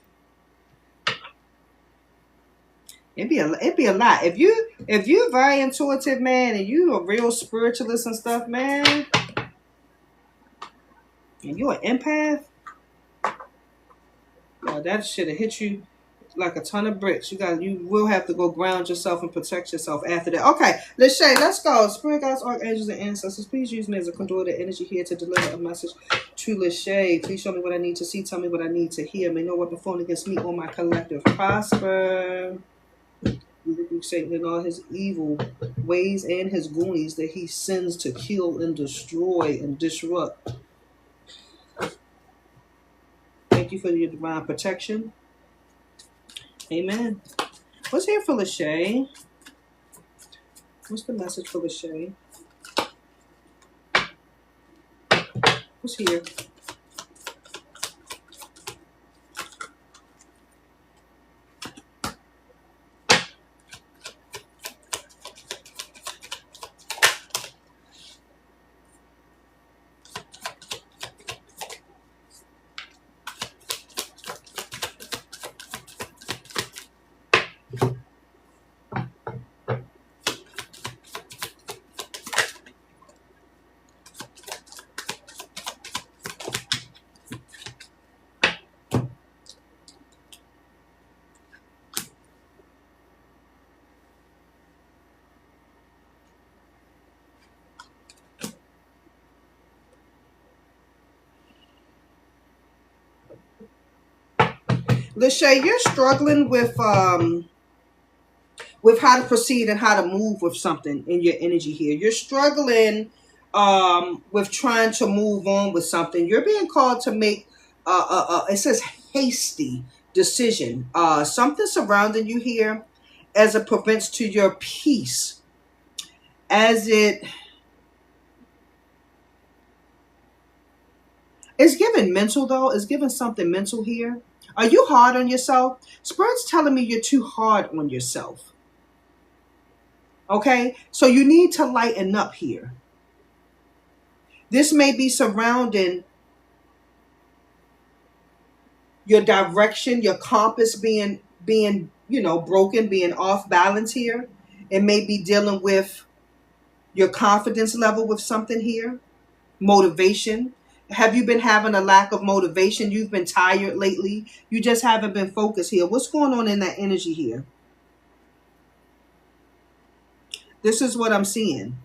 It'd be a lot. If you very intuitive, man, and you a real spiritualist and stuff, man, and you an empath, that should have hit you like a ton of bricks. You will have to go ground yourself and protect yourself after that. Okay, let's go. Spirit guides, archangels, and ancestors, please use me as a conduit of energy here to deliver a message to Lachey. Please show me what I need to see. Tell me what I need to hear. May no weapon formed against me or my collective prosper. We rebuke Satan and all his evil ways and his goonies that he sends to kill and destroy and disrupt. Thank you for your divine protection. Amen. What's here for Lachey? What's the message for Lachey? What's here? Lachey, you're struggling with how to proceed and how to move with something in your energy here. You're struggling with trying to move on with something. You're being called to make it says hasty decision. Something surrounding you here as it prevents to your peace. It's given mental though. It's given something mental here. Are you hard on yourself? Spirit's telling me you're too hard on yourself. Okay? So you need to lighten up here. This may be surrounding your direction, your compass being broken, being off balance here. It may be dealing with your confidence level with something here. Motivation. Have you been having a lack of motivation? You've been tired lately. You just haven't been focused here. What's going on in that energy here? This is what I'm seeing.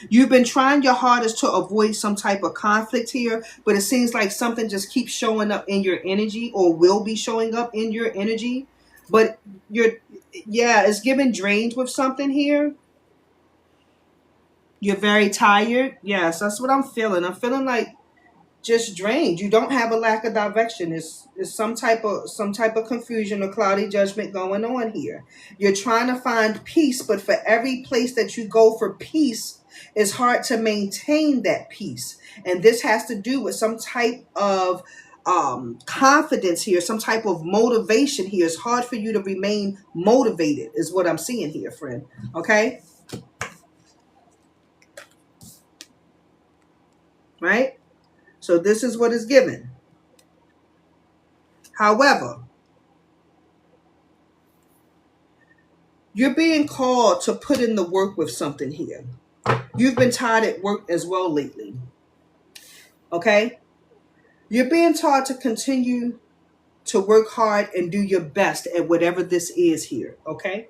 You've been trying your hardest to avoid some type of conflict here, but it seems like something just keeps showing up in your energy or will be showing up in your energy. But it's giving drained with something here. You're very tired. Yes, that's what I'm feeling. I'm feeling like just drained. You don't have a lack of direction. It's some type of confusion or cloudy judgment going on here. You're trying to find peace, but for every place that you go for peace, it's hard to maintain that peace. And this has to do with some type of confidence here, some type of motivation here. It's hard for you to remain motivated is what I'm seeing here, friend. Okay? Right? So this is what is given. However, you're being called to put in the work with something here. You've been tired at work as well lately. Okay? You're being taught to continue to work hard and do your best at whatever this is here. Okay?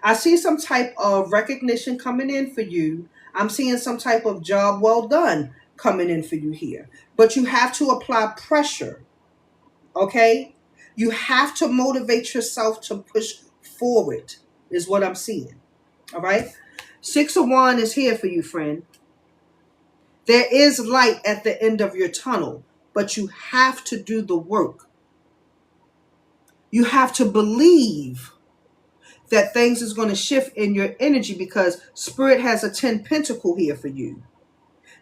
I see some type of recognition coming in for you. I'm seeing some type of job well done coming in for you here. But you have to apply pressure. Okay? You have to motivate yourself to push forward is what I'm seeing. All right? 6 of Wands is here for you, friend. There is light at the end of your tunnel, but you have to do the work. You have to believe that things is going to shift in your energy because Spirit has a 10 pentacle here for you.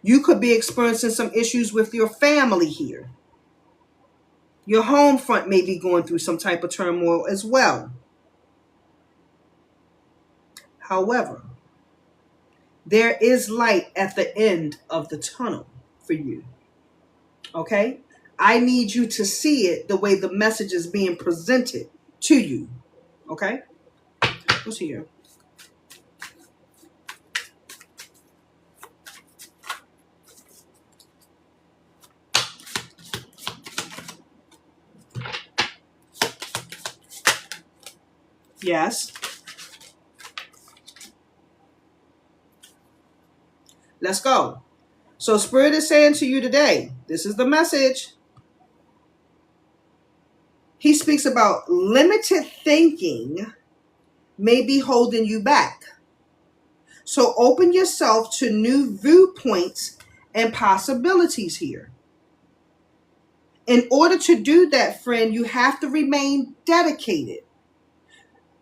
You could be experiencing some issues with your family here. Your home front may be going through some type of turmoil as well. However, there is light at the end of the tunnel for you. Okay? I need you to see it the way the message is being presented to you. Okay? What's here? Yes. Let's go. So Spirit is saying to you today, this is the message. He speaks about limited thinking may be holding you back. So open yourself to new viewpoints and possibilities here. In order to do that, friend, you have to remain dedicated.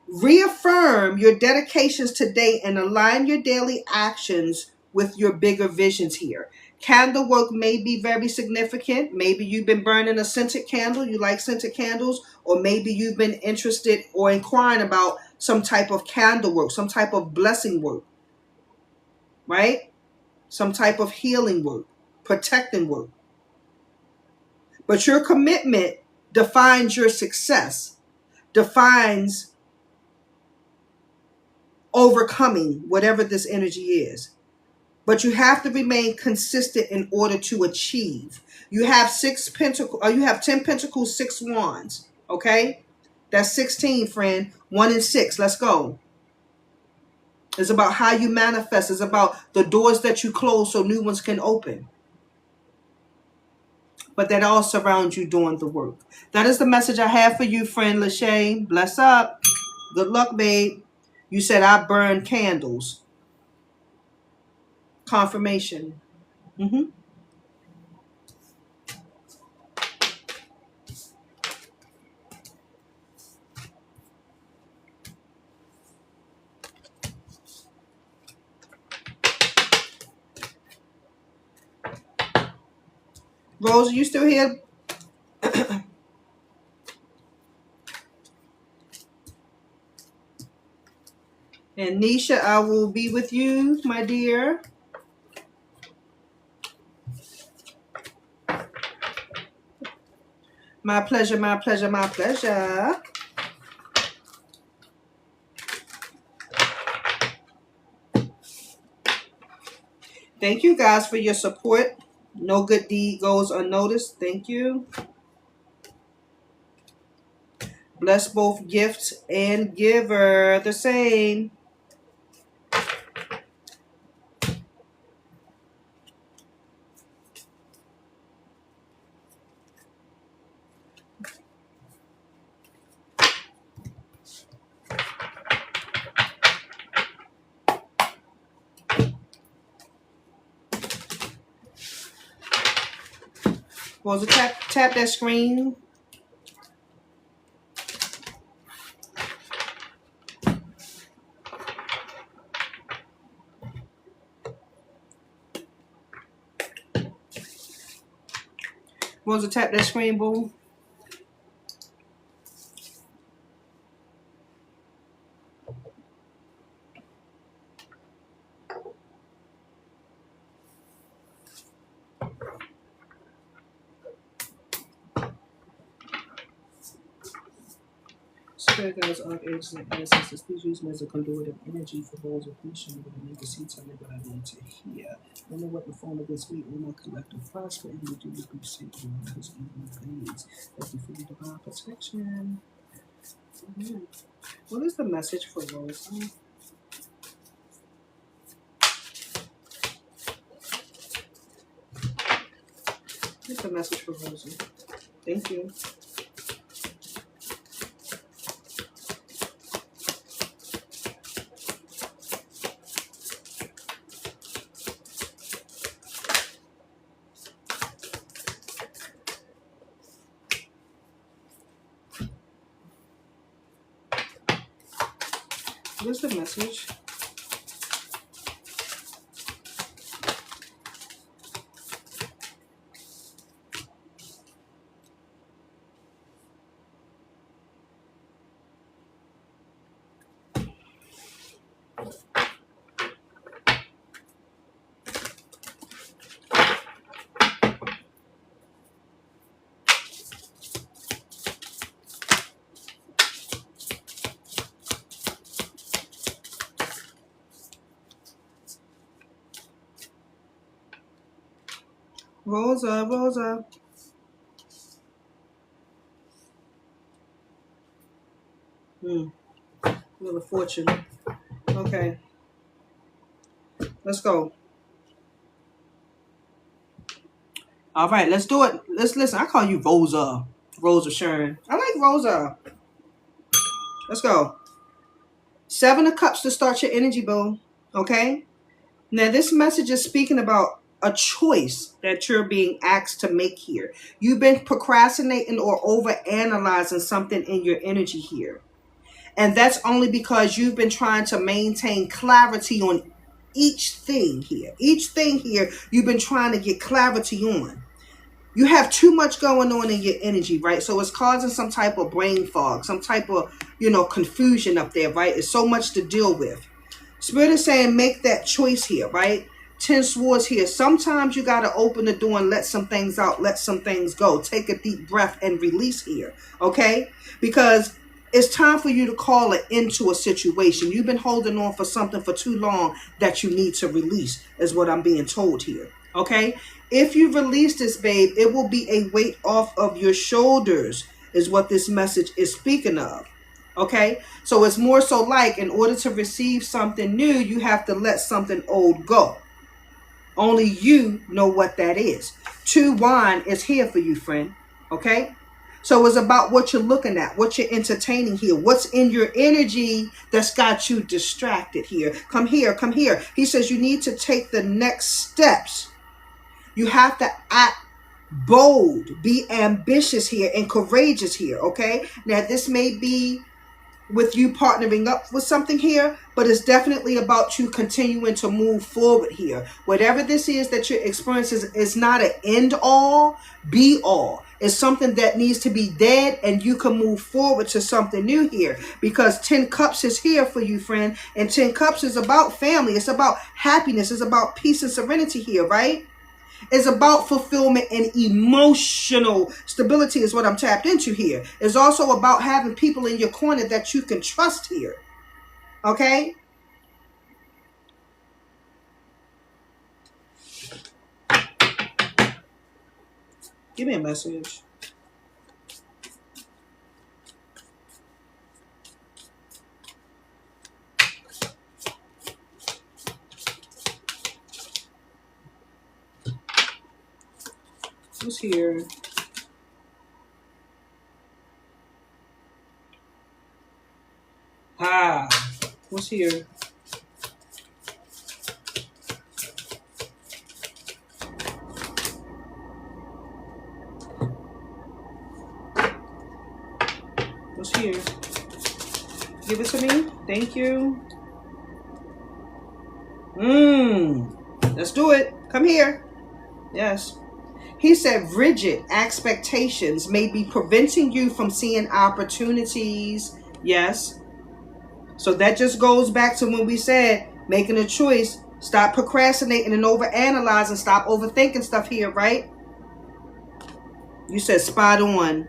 Reaffirm your dedications today and align your daily actions with your bigger visions here. Candle work may be very significant. Maybe you've been burning a scented candle. You like scented candles. Or maybe you've been interested or inquiring about some type of candle work, some type of blessing work, right? Some type of healing work, protecting work. But your commitment defines your success, defines overcoming whatever this energy is. But you have to remain consistent in order to achieve. You have 10 pentacles, 6 wands. Okay? That's 16, friend. 1 and 6. Let's go. It's about how you manifest. It's about the doors that you close so new ones can open. But that all surrounds you doing the work. That is the message I have for you, friend Lachey. Bless up. Good luck, babe. You said I burn candles. Confirmation. Rose, are you still here? And Nisha, I will be with you, my dear. My pleasure, my pleasure, my pleasure. Thank you guys for your support. No good deed goes unnoticed. Thank you. Bless both gift and giver the same. Was it tap that screen? Was it tap that screen, boo? Spirit guides, archangels, and ancestors, please use me as a conduit of energy for those with mission that I need to see, tell me what I need to hear. No matter what the form of this week, will my collective prosper and we do the good sake of our lives and our needs. Thank you for your divine protection. Amen. What is the message for Rose? What's the message for Rosie? Thank you. What's the message? Rosa, Rosa. Wheel of Fortune. Okay. Let's go. All right, let's do it. Let's listen. I call you Rosa. Rosa Sharon. I like Rosa. Let's go. 7 of Cups to start your energy, boo. Okay? Now, this message is speaking about a choice that you're being asked to make here. You've been procrastinating or overanalyzing something in your energy here. And that's only because you've been trying to maintain clarity on each thing here. Each thing here, you've been trying to get clarity on. You have too much going on in your energy, right? So it's causing some type of brain fog, some type of, confusion up there, right? It's so much to deal with. Spirit is saying make that choice here, right? 10 swords here. Sometimes you got to open the door and let some things out, let some things go. Take a deep breath and release here, okay? Because it's time for you to call it into a situation. You've been holding on for something for too long that you need to release, is what I'm being told here, okay? If you release this, babe, it will be a weight off of your shoulders, is what this message is speaking of. Okay, so it's more so like in order to receive something new, you have to let something old go. Only you know what that is. 2 wine is here for you, friend. Okay, so it's about what you're looking at, what you're entertaining here, what's in your energy that's got you distracted here. Come here, come here. He says you need to take the next steps. You have to act bold, be ambitious here and courageous here. Okay, now this may be with you partnering up with something here, but it's definitely about you continuing to move forward here. Whatever this is that you're experiencing is not an end all, be all. It's something that needs to be dead and you can move forward to something new here, because 10 cups is here for you, friend. And 10 cups is about family. It's about happiness. It's about peace and serenity here, right? It's about fulfillment and emotional stability is what I'm tapped into here. It's also about having people in your corner that you can trust here. Okay? Give me a message. Who's here? What's here? What's here? Give it to me. Thank you. Let's do it. Come here. Yes. He said rigid expectations may be preventing you from seeing opportunities. Yes. So that just goes back to when we said making a choice. Stop procrastinating and overanalyzing. Stop overthinking stuff here, right? You said spot on.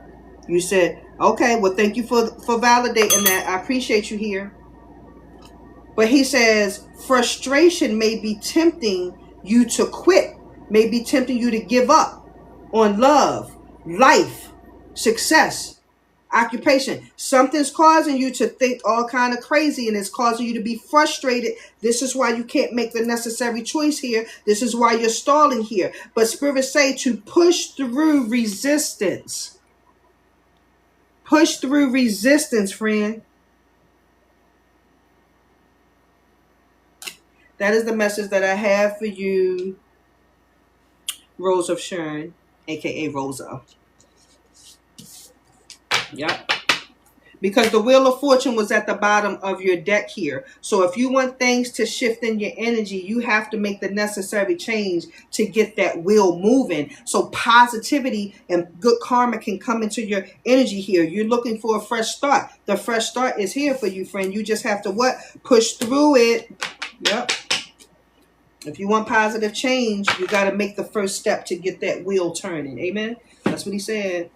You said, okay, well, thank you for validating that. I appreciate you here. But he says frustration may be tempting you to quit, may be tempting you to give up on love, life, success, occupation. Something's causing you to think all kind of crazy and it's causing you to be frustrated. This is why you can't make the necessary choice here. This is why you're stalling here. But spirits say to push through resistance. Push through resistance, friend. That is the message that I have for you, Rose of Sharon, aka Rosa. Yep. Because the Wheel of Fortune was at the bottom of your deck here. So if you want things to shift in your energy, you have to make the necessary change to get that wheel moving. So positivity and good karma can come into your energy here. You're looking for a fresh start. The fresh start is here for you, friend. You just have to what? Push through it. Yep. If you want positive change, you got to make the first step to get that wheel turning. Amen? That's what he said.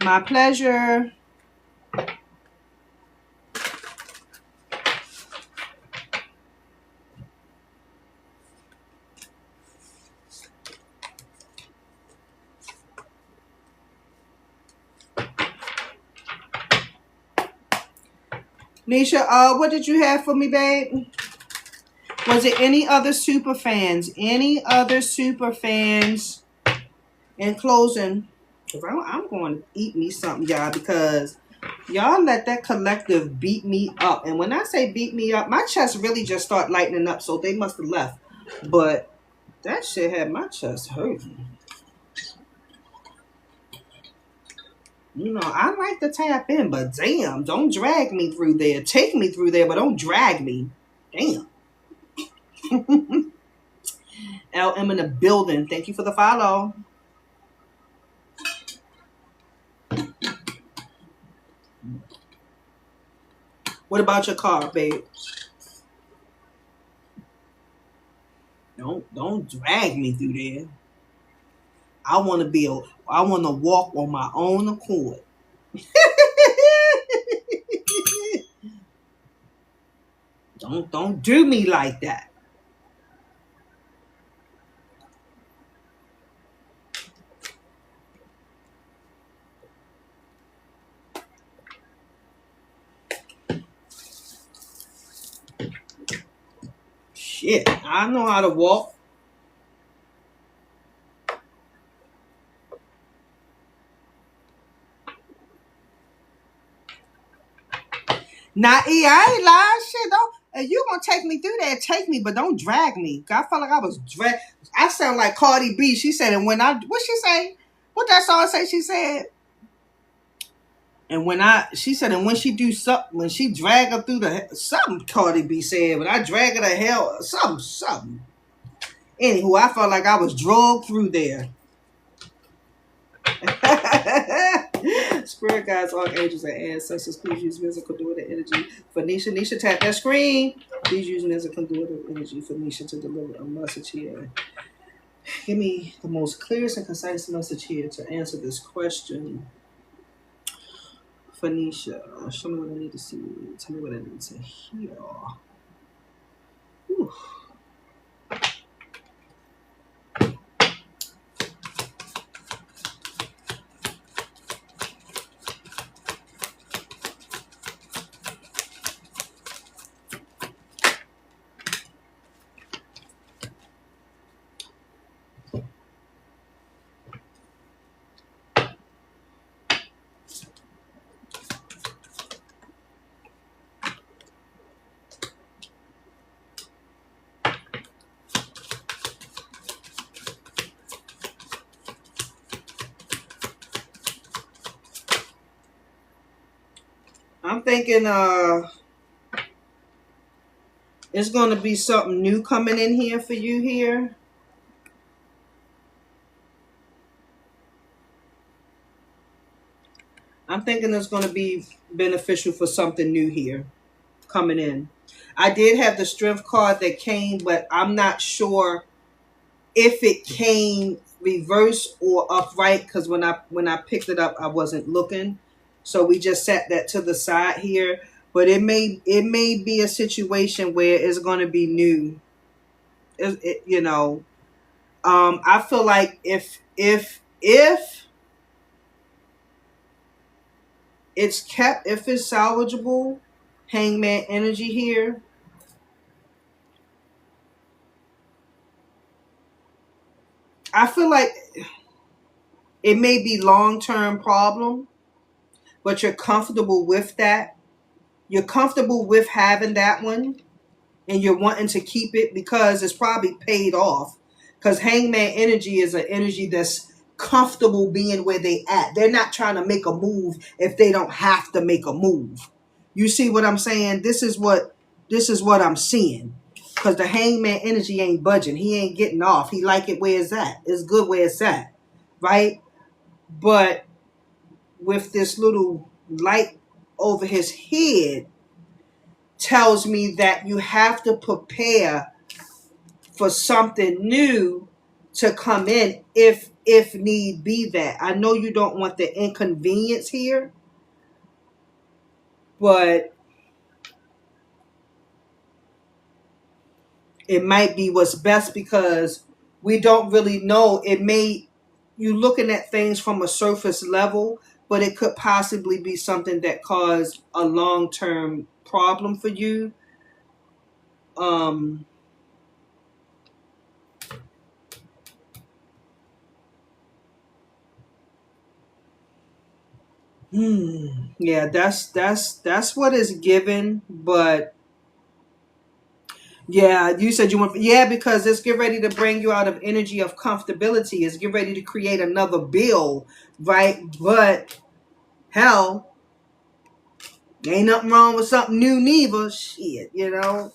My pleasure. Nisha, what did you have for me, babe? Was it any other super fans? Any other super fans? In closing, I'm going to eat me something, y'all, because y'all let that collective beat me up. And when I say beat me up, my chest really just start lightening up, so they must have left. But that shit had my chest hurting. You know, I like to tap in, but damn, don't drag me through there. Take me through there, but don't drag me. Damn. LM in the building. Thank you for the follow. What about your car, babe? Don't drag me through there. I want to walk on my own accord. Don't do me like that. Shit, I know how to walk. Nah, I ain't lying. Shit, don't. If you gonna take me through there, take me, but don't drag me. I felt like I was dragged. I sound like Cardi B. She said, and when what she say? What that song say? She said, and she said, and when she do something, when she drag her through something Cardi B said, when I drag her to hell, something. Anywho, I felt like I was drugged through there. Spirit guides, archangels, and ancestors, please use me as a conduit of energy for Nisha. Nisha, tap that screen. Please use me as a conduit of energy for Nisha to deliver a message here. Give me the most clearest and concise message here to answer this question. For Nisha, show me what I need to see. Tell me what I need to hear. Whew. I'm thinking it's going to be something new coming in here for you here. I'm thinking it's going to be beneficial for something new here coming in. I did have the strength card that came, but I'm not sure if it came reverse or upright, because when I picked it up, I wasn't looking. So we just set that to the side here. But it may be a situation where it's going to be new. You know, I feel like if it's kept, if it's salvageable, hangman energy here. I feel like it may be long-term problem, but you're comfortable with that. You're comfortable with having that one, and you're wanting to keep it because it's probably paid off. Because hangman energy is an energy that's comfortable being where they at. They're not trying to make a move if they don't have to make a move. You see what I'm saying? This is what I'm seeing. Because the hangman energy ain't budging. He ain't getting off. He like it where it's at. It's good where it's at. Right? But with this little light over his head tells me that you have to prepare for something new to come in if need be that. I know you don't want the inconvenience here, but it might be what's best because we don't really know. It may, you looking at things from a surface level, but it could possibly be something that caused a long-term problem for you. Um, yeah, that's what is given, but yeah, you said you want, yeah, because it's get ready to bring you out of energy of comfortability. It's get ready to create another bill, right? But hell, ain't nothing wrong with something new neither. Shit, you know.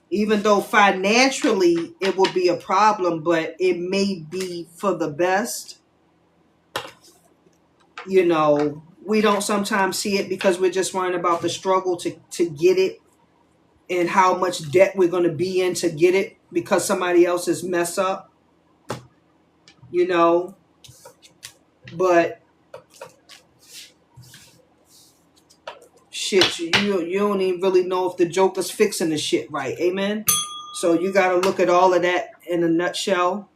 Even though financially it will be a problem, but it may be for the best. You know, we don't sometimes see it because we're just worrying about the struggle to get it and how much debt we're going to be in to get it because somebody else's mess up, you know. But shit, you don't even really know if the Joker's fixing the shit right. Amen. So you got to look at all of that in a nutshell.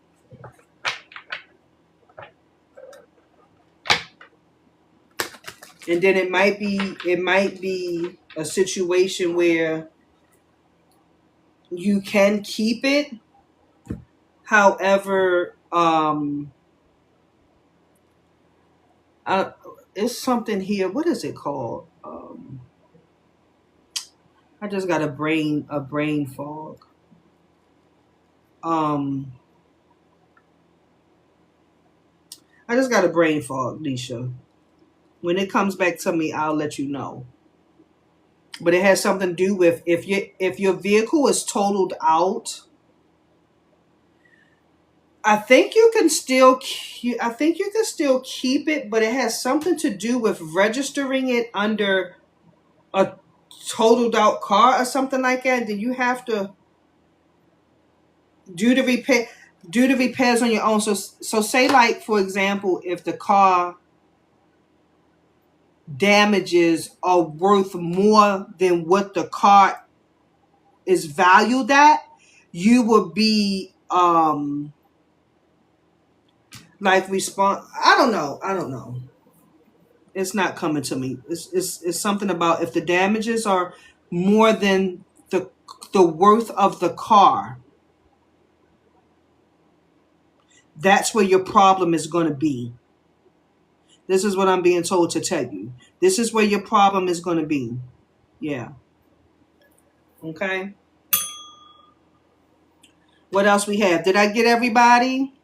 And then it might be a situation where you can keep it. However, it's something here. What is it called? I just got a brain fog. I just got a brain fog, Nisha. When it comes back to me, I'll let you know. But it has something to do with if your vehicle is totaled out. I think you can still keep it, but it has something to do with registering it under a totaled out car or something like that. Then you have to do the repairs on your own. So say, like, for example, if the car damages are worth more than what the car is valued at, you would be like respond. I don't know. It's not coming to me. It's something about if the damages are more than the worth of the car, that's where your problem is going to be. This is what I'm being told to tell you. This is where your problem is going to be. Yeah. Okay. What else we have? Did I get everybody?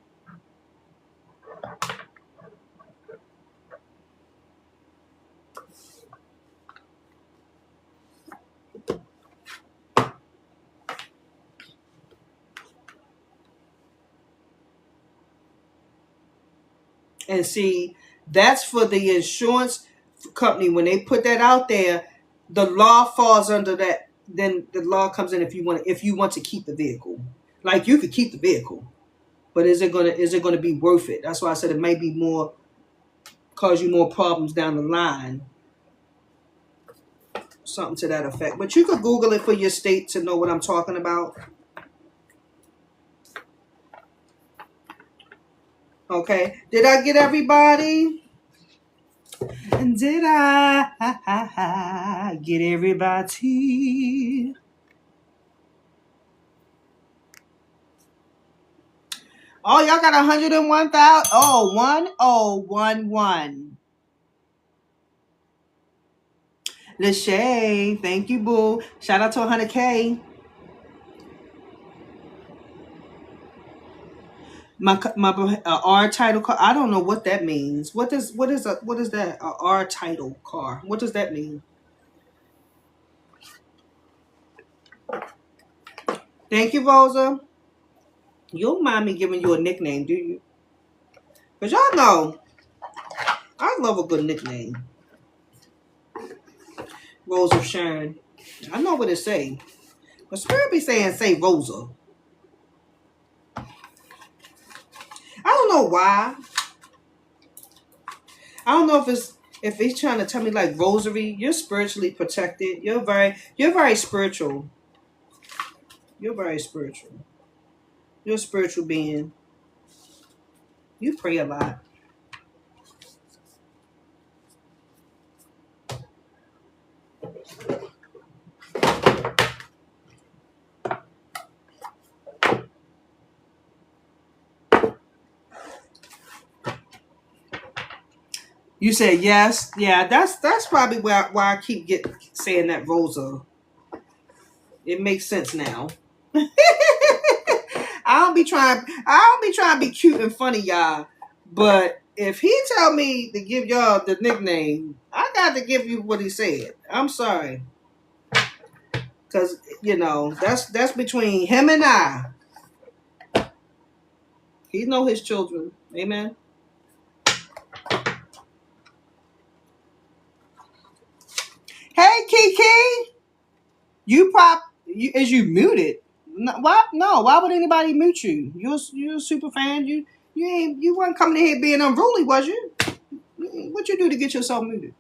And see, that's for the insurance company. When they put that out there, the law falls under that. Then the law comes in if you want to keep the vehicle. Like, you could keep the vehicle, but is it gonna be worth it? That's why I said it may be more, cause you more problems down the line. Something to that effect. But you could Google it for your state to know what I'm talking about. Okay. Did I get everybody? Did I get everybody? Oh, y'all got 101,000. Oh, 1011. Lachey, thank you, boo. Shout out to 100K. My R title car. I don't know what that means. What is that? A R title car. What does that mean? Thank you, Rosa. You don't mind me giving you a nickname, do you? Because y'all know I love a good nickname. Rosa Sharon. I know what it say. But Spirit be saying say Rosa. I don't know why. I don't know if he's trying to tell me like rosary, you're spiritually protected. You're very spiritual. You're very spiritual. You're a spiritual being. You pray a lot. You said yes. Yeah, that's probably why I keep saying that Rosa. It makes sense now. I don't be trying to be cute and funny, y'all. But if he tell me to give y'all the nickname, I got to give you what he said. I'm sorry. Cause that's between him and I. He know his children. Amen. Hey Kiki. Is you muted? No, why? No. Why would anybody mute you? You're a super fan. You weren't coming in here being unruly, was you? What you do to get yourself muted?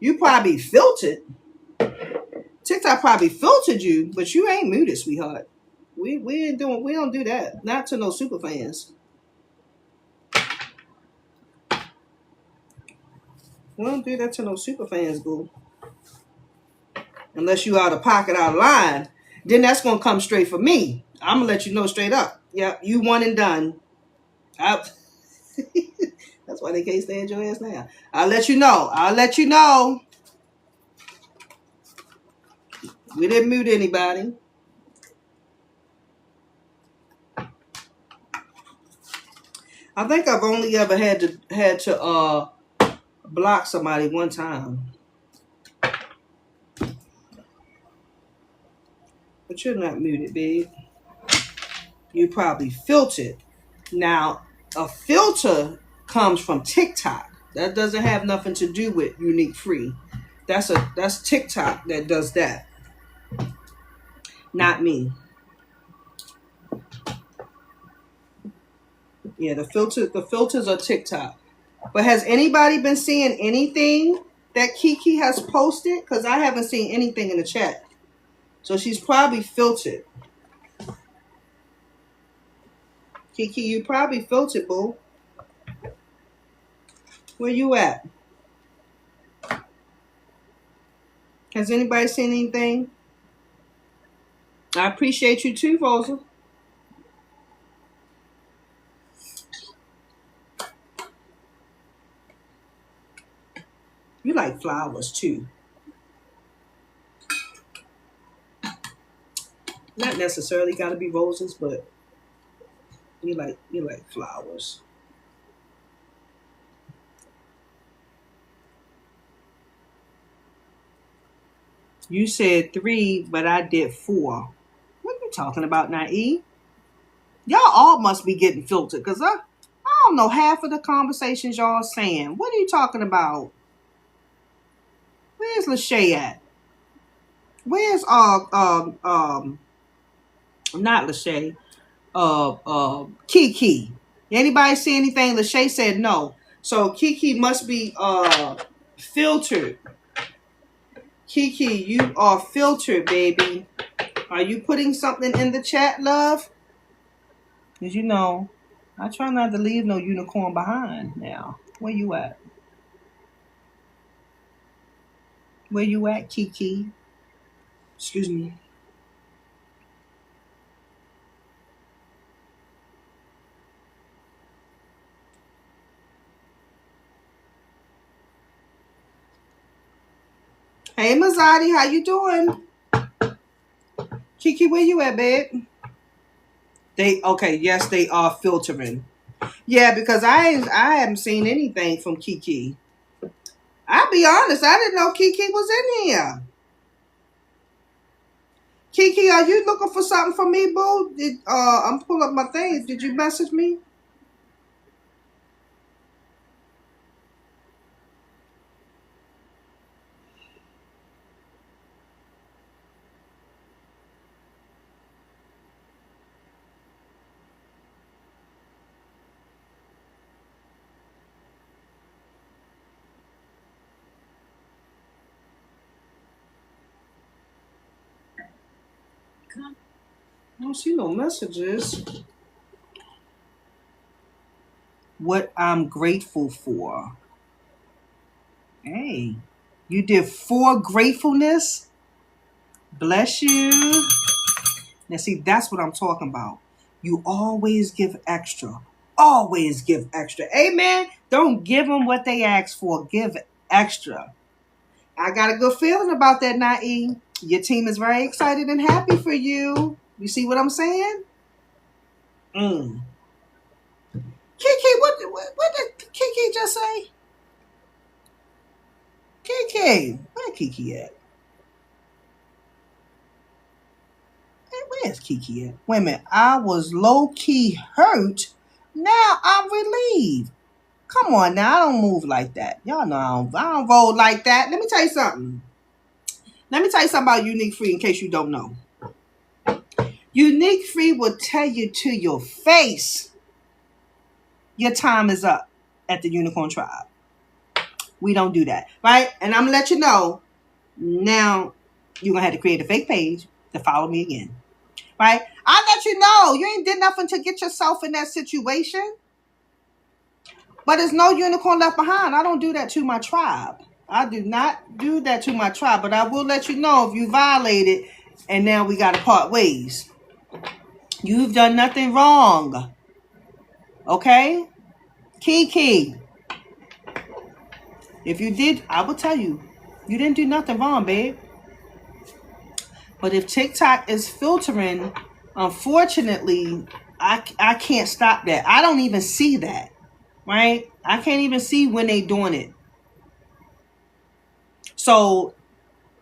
You probably filtered. TikTok probably filtered you, but you ain't muted, sweetheart. We don't do that. Not to no super fans. We don't do that to no super fans, boo. Unless you out of pocket, out of line, then that's gonna come straight for me. I'm gonna let you know straight up. Yep, you one and done. That's why they can't stand your ass now. I'll let you know. We didn't mute anybody. I think I've only ever had to block somebody one time. But you're not muted, babe. You probably filtered. Now, a filter comes from TikTok. That doesn't have nothing to do with UniqFre. That's TikTok that does that. Not me. Yeah, the filters are TikTok. But has anybody been seeing anything that Kiki has posted? Because I haven't seen anything in the chat. So she's probably filtered. Kiki, you probably filtered, boo. Where you at? Has anybody seen anything? I appreciate you too, Rosa. You like flowers too. Not necessarily got to be roses, but you like flowers. You said 3, but I did 4. What are you talking about, Nae? Y'all all must be getting filtered, because I don't know half of the conversations y'all saying. What are you talking about? Where's Lachey at? Where's not Lachey, Kiki? Anybody see anything? Lachey said no. So Kiki must be filtered. Kiki, you are filtered, baby. Are you putting something in the chat, love? Because I try not to leave no unicorn behind now. Where you at? Where you at, Kiki? Excuse me. Hey, Mazzotti, how you doing? Kiki, where you at, babe? Yes, they are filtering. Yeah, because I haven't seen anything from Kiki. I'll be honest, I didn't know Kiki was in here. Kiki, are you looking for something from me, boo? I'm pulling up my things. Did you message me? I don't see no messages. What I'm grateful for. Hey, you did 4 gratefulness. Bless you. Now see, that's what I'm talking about. You always give extra. Always give extra. Amen. Don't give them what they ask for. Give extra. I got a good feeling about that, Nae. Your team is very excited and happy for you. You see what I'm saying? Kiki, what did Kiki just say? Kiki, where Kiki at? Hey, where's Kiki at? Wait a minute. I was low-key hurt. Now I'm relieved. Come on now, I don't move like that. Y'all know I don't roll like that. Let me tell you something. Let me tell you something about UniqFre in case you don't know. UniqFre will tell you to your face your time is up at the Unicorn Tribe. We don't do that, right? And I'm going to let you know, now you're going to have to create a fake page to follow me again, right? I'll let you know you ain't did nothing to get yourself in that situation. But there's no unicorn left behind. I don't do that to my tribe. I do not do that to my tribe. But I will let you know if you violate it and now we got to part ways. You've done nothing wrong. Okay? Kiki. If you did, I will tell you. You didn't do nothing wrong, babe. But if TikTok is filtering, unfortunately, I can't stop that. I don't even see that. Right? I can't even see when they doing it. So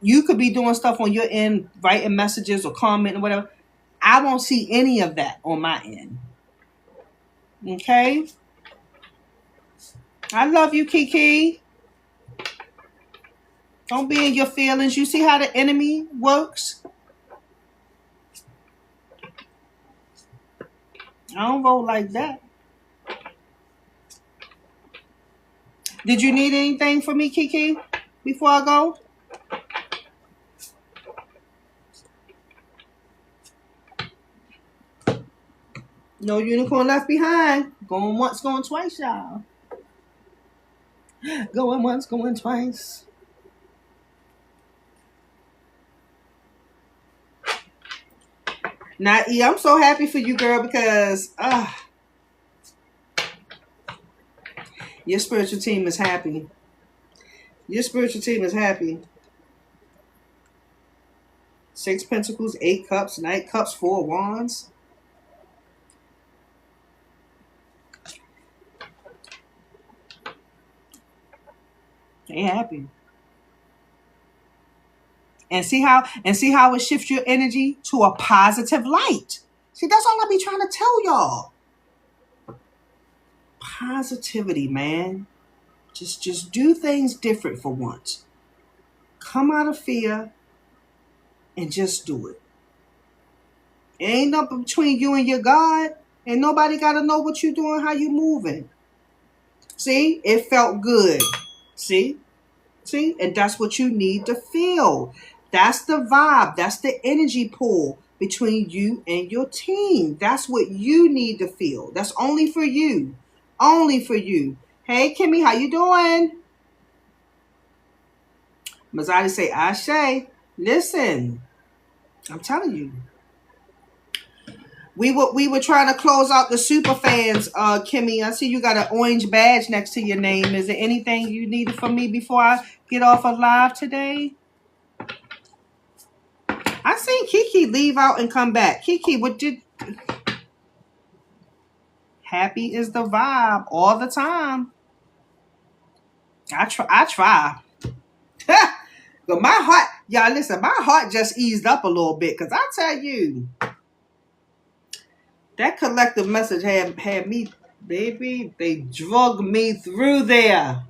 you could be doing stuff on your end, writing messages or commenting or whatever. I won't see any of that on my end. Okay? I love you, Kiki. Don't be in your feelings. You see how the enemy works? I don't roll like that. Did you need anything from me, Kiki, before I go? No unicorn left behind. Going once, going twice, y'all. Going once, going twice. Now, E, I'm so happy for you, girl, because your spiritual team is happy. Your spiritual team is happy. 6 pentacles, 8 cups, 9 cups, 4 wands. They happy. And see how it shifts your energy to a positive light. See, that's all I be trying to tell y'all. Positivity, man. Just do things different for once. Come out of fear and just do it. It ain't nothing between you and your God. And nobody got to know what you're doing, how you moving. See? It felt good. See? And that's what you need to feel. That's the vibe. That's the energy pull between you and your team. That's what you need to feel. That's only for you. Only for you. Hey, Kimmy, how you doing? Mazzati say, Ashe, listen, I'm telling you. We were trying to close out the super fans, Kimmy. I see you got an orange badge next to your name. Is there anything you needed from me before I get off of live today? I seen Kiki leave out and come back. Kiki, what did... Happy is the vibe all the time. I try. But my heart, y'all listen, my heart just eased up a little bit. Because I tell you, that collective message had me, baby, they drug me through there.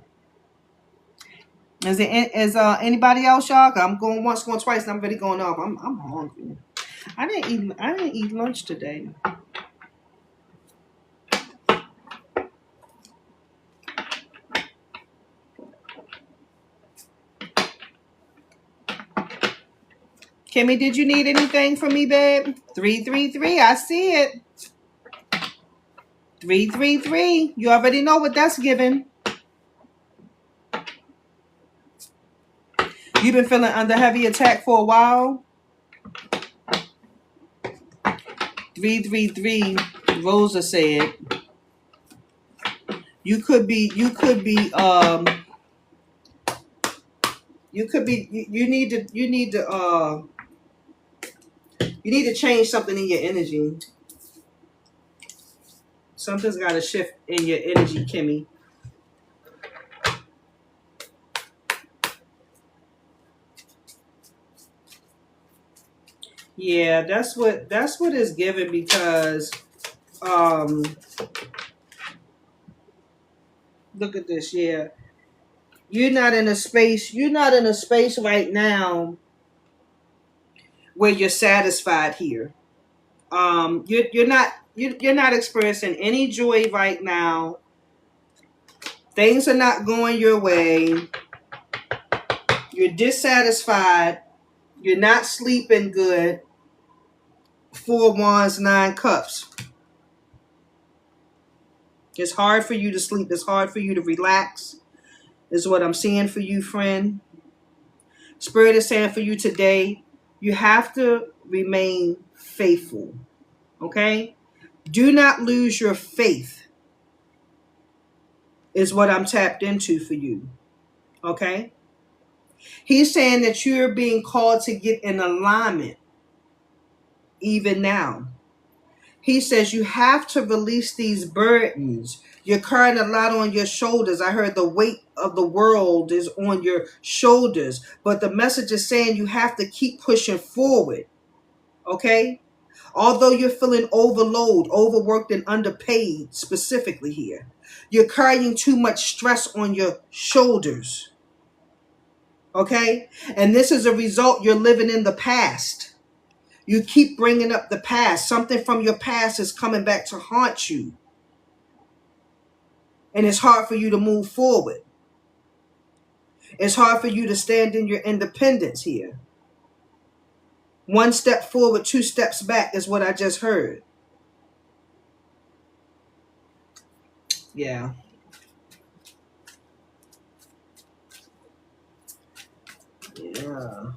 Is anybody else, y'all? I'm going once, going twice, and I'm really going off. I'm hungry. I didn't eat lunch today. Kimmy, did you need anything from me, babe? 333. I see it. 333. You already know what that's giving. You've been feeling under heavy attack for a while. 333. Rosa said you could be you need to change something in your energy. Something's got to shift in your energy, Kimmy. Yeah, that's what it's given, because look at this. Yeah, you're not in a space right now where you're satisfied here. You're not experiencing any joy right now. Things are not going your way. You're dissatisfied. You're not sleeping good. 4 Wands, 9 Cups. It's hard for you to sleep. It's hard for you to relax, is what I'm seeing for you, friend. Spirit is saying for you today, you have to remain faithful. Okay? Do not lose your faith, is what I'm tapped into for you. Okay? He's saying that you're being called to get in alignment even now. He says you have to release these burdens. You're carrying a lot on your shoulders. I heard the weight of the world is on your shoulders. But the message is saying you have to keep pushing forward. Okay? Although you're feeling overload, overworked, and underpaid specifically here, you're carrying too much stress on your shoulders. Okay? And this is a result you're living in the past. You keep bringing up the past. Something from your past is coming back to haunt you. And it's hard for you to move forward. It's hard for you to stand in your independence here. 1 step forward, 2 steps back is what I just heard. Yeah. Yeah.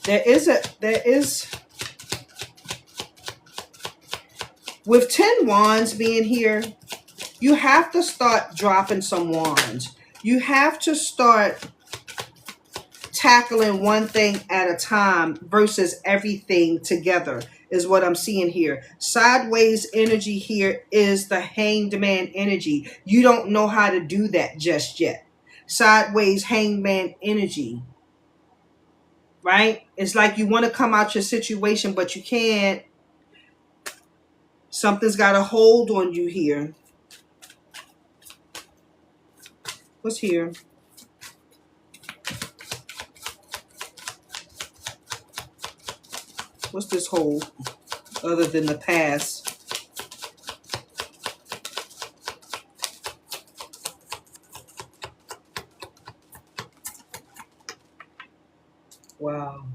There is with 10 wands being here, you have to start dropping some wands. You have to start tackling one thing at a time versus everything together, is what I'm seeing here. Sideways energy here is the hanged man energy. You don't know how to do that just yet. Sideways hanged man energy. Right? It's like you want to come out your situation, but you can't. Something's got a hold on you here. What's here? What's this hold other than the past? Wow.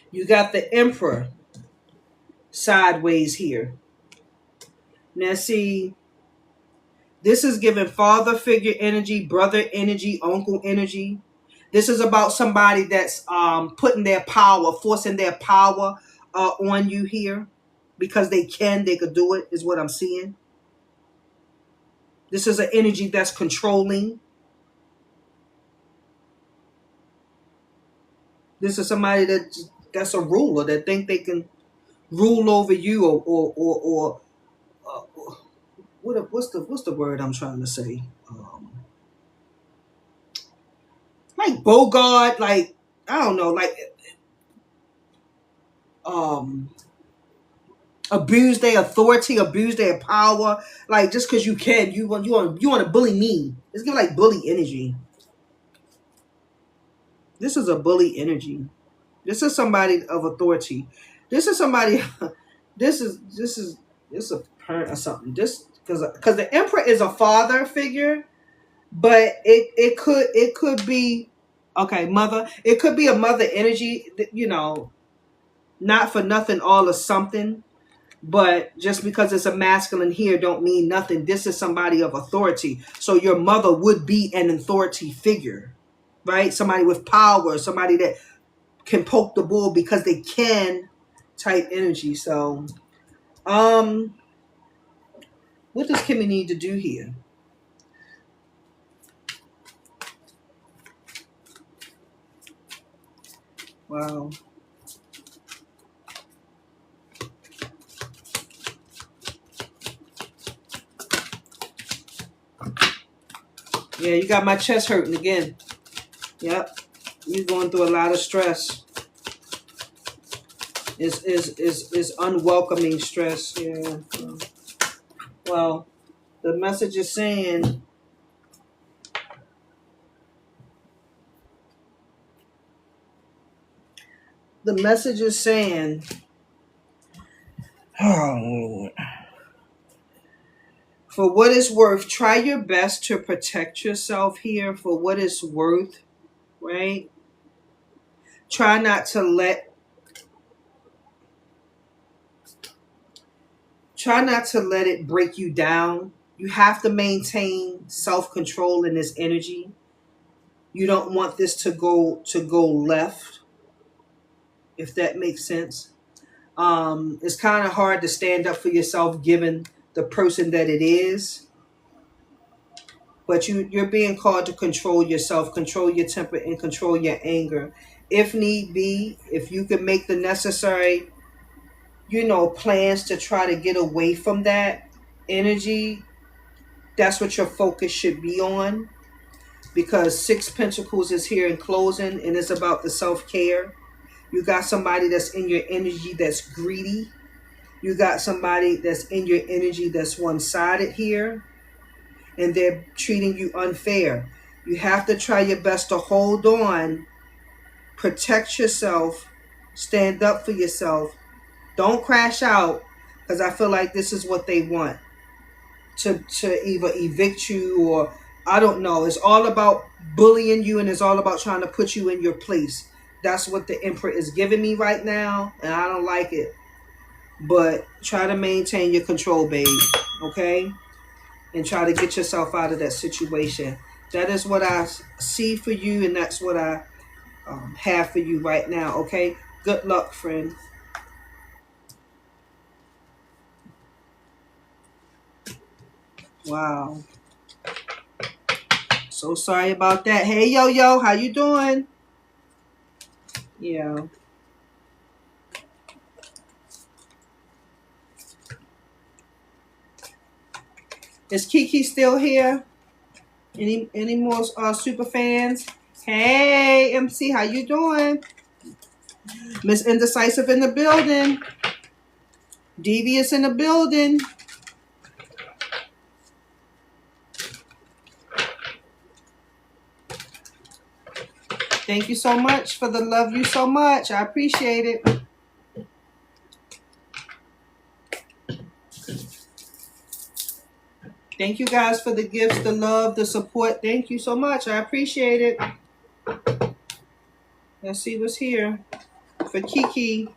You got the Emperor sideways here. Now see, this is giving father figure energy, brother energy, uncle energy. This is about somebody that's putting their power, forcing their power on you here. Because they could do it, is what I'm seeing. This is an energy that's controlling. This is somebody that's a ruler, that think they can rule over you, or what's the word I'm trying to say? Like Bogart, like I don't know, like abuse their authority, abuse their power, like just because you can, you want to bully me. It's giving like bully energy. This is a bully energy. This is somebody of authority. This is somebody. This is a parent or something. This because the Emperor is a father figure, But it could be, okay, mother. It could be a mother energy. You know, not for nothing, all or something. But just because it's a masculine here don't mean nothing. This is somebody of authority. So your mother would be an authority figure, right? Somebody with power, somebody that can poke the bull because they can, type energy. So, what does Kimmy need to do here? Wow. Yeah, you got my chest hurting again. Yep. You're going through a lot of stress. Is unwelcoming stress. Yeah. Well, the message is saying, oh Lord. For what it's worth, try your best to protect yourself here for what it's worth, right? Try not to let it break you down. You have to maintain self-control in this energy. You don't want this to go left, if that makes sense. It's kind of hard to stand up for yourself given the person that it is. But you're being called to control yourself, control your temper, and control your anger. If need be, if you can make the necessary, plans to try to get away from that energy, that's what your focus should be on. Because Six Pentacles is here in closing, and it's about the self-care. You got somebody that's in your energy that's greedy. You got somebody that's in your energy that's one-sided here, and they're treating you unfair. You have to try your best to hold on, protect yourself, stand up for yourself. Don't crash out, because I feel like this is what they want, to either evict you or I don't know. It's all about bullying you, and it's all about trying to put you in your place. That's what the Emperor is giving me right now, and I don't like it. But try to maintain your control, babe, okay? And try to get yourself out of that situation. That is what I see for you, and that's what I have for you right now, okay? Good luck, friend. Wow. So sorry about that. Hey, Yo-Yo, how you doing? Yeah. Is Kiki still here? Any more super fans? Hey, MC, how you doing? Miss Indecisive in the building. Devious in the building. Thank you so much for the love you so much. I appreciate it. Thank you guys for the gifts, the love, the support. Thank you so much. I appreciate it. Let's see what's here for Kiki.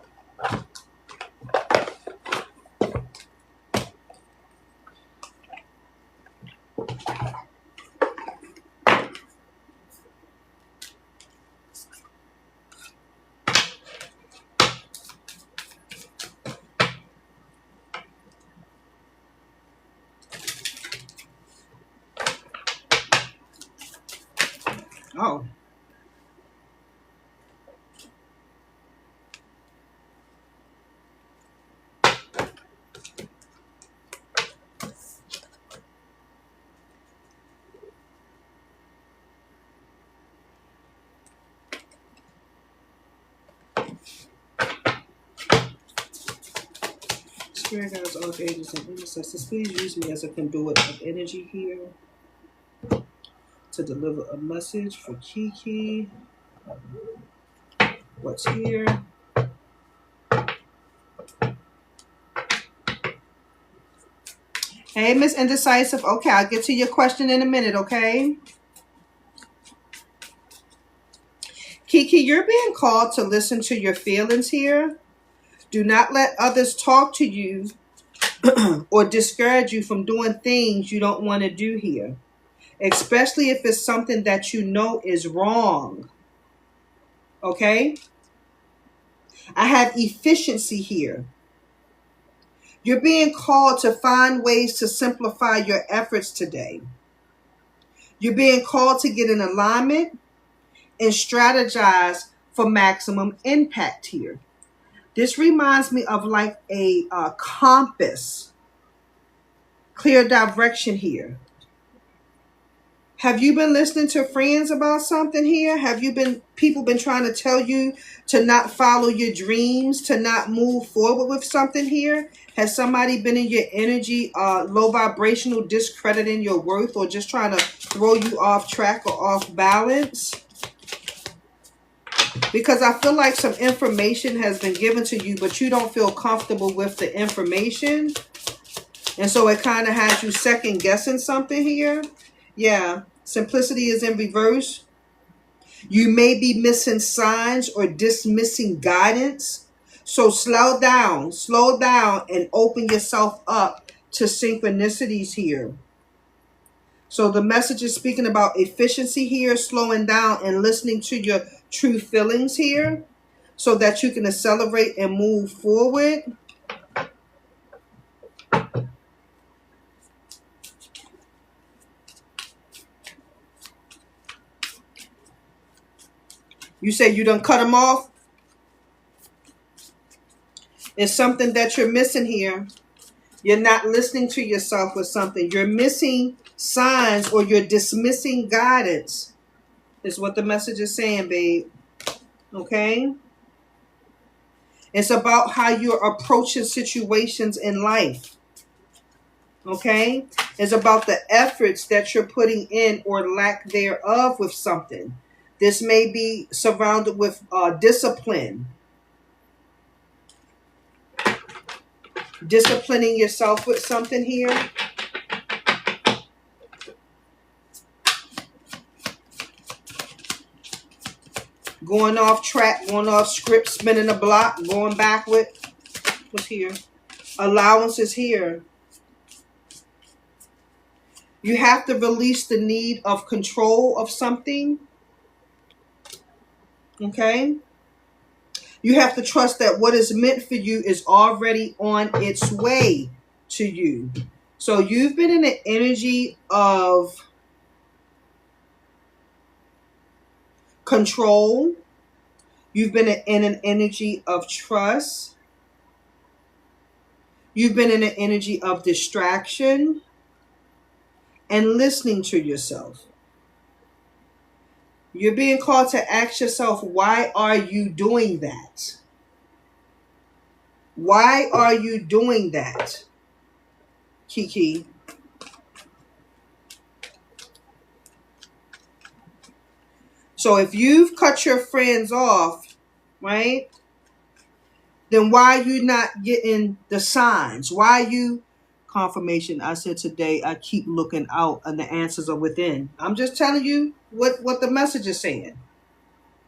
Oh. Spirit guides, archangels, and intercessors, please use me as a conduit of energy here to deliver a message for Kiki. What's here? Hey, Miss Indecisive. Okay, I'll get to your question in a minute, okay? Kiki, you're being called to listen to your feelings here. Do not let others talk to you or discourage you from doing things you don't want to do here, especially if it's something that you know is wrong. Okay? I have efficiency here. You're being called to find ways to simplify your efforts today. You're being called to get in alignment and strategize for maximum impact here. This reminds me of like a compass, clear direction here. Have you been listening to friends about something here? Have you been people been trying to tell you to not follow your dreams, to not move forward with something here? Has somebody been in your energy, low vibrational, discrediting your worth, or just trying to throw you off track or off balance? Because I feel like some information has been given to you, but you don't feel comfortable with the information. And so it kind of has you second guessing something here. Yeah, simplicity is in reverse. You may be missing signs or dismissing guidance. So slow down and open yourself up to synchronicities here. So the message is speaking about efficiency here, slowing down and listening to your true feelings here so that you can accelerate and move forward. You say you done cut them off? It's something that you're missing here. You're not listening to yourself with something. You're missing signs or you're dismissing guidance is what the message is saying, babe. Okay? It's about how you're approaching situations in life. Okay? It's about the efforts that you're putting in or lack thereof with something. This may be surrounded with discipline. Disciplining yourself with something here. Going off track, going off script, spinning a block, going backward. What's here? Allowance is here. You have to release the need of control of something. Okay? You have to trust that what is meant for you is already on its way to you. So you've been in an energy of control. You've been in an energy of trust. You've been in an energy of distraction and listening to yourself. You're being called to ask yourself, why are you doing that? Why are you doing that, Kiki? So if you've cut your friends off, right, then why are you not getting the signs? Why are you confirmation? I said today, I keep looking out and the answers are within. I'm just telling you what the message is saying.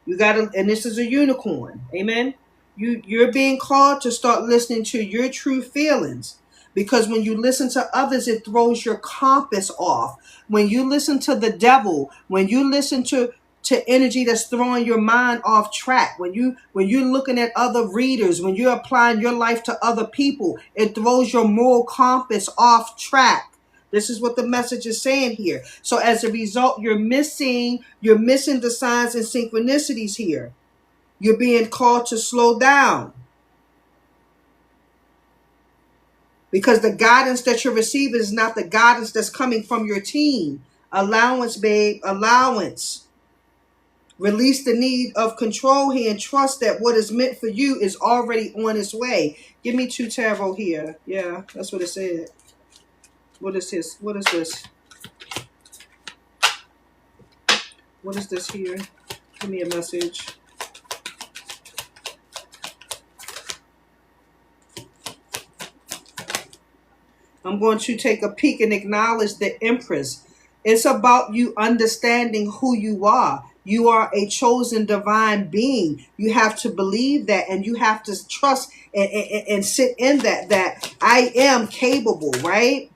You got to, and this is a unicorn. Amen. You're being called to start listening to your true feelings. Because when you listen to others, it throws your compass off. When you listen to the devil, when you listen to energy that's throwing your mind off track, when you're looking at other readers, when you're applying your life to other people, it throws your moral compass off track. This is what the message is saying here. So as a result, you're missing the signs and synchronicities here. You're being called to slow down. Because the guidance that you're receiving is not the guidance that's coming from your team. Allowance, babe, allowance. Release the need of control here and trust that what is meant for you is already on its way. Give me 2 tarot here. Yeah, that's what it said. What is this? What is this? What is this here? Give me a message. I'm going to take a peek and acknowledge the Empress. It's about you understanding who you are. You are a chosen divine being. You have to believe that, and you have to trust and sit in that I am capable, right?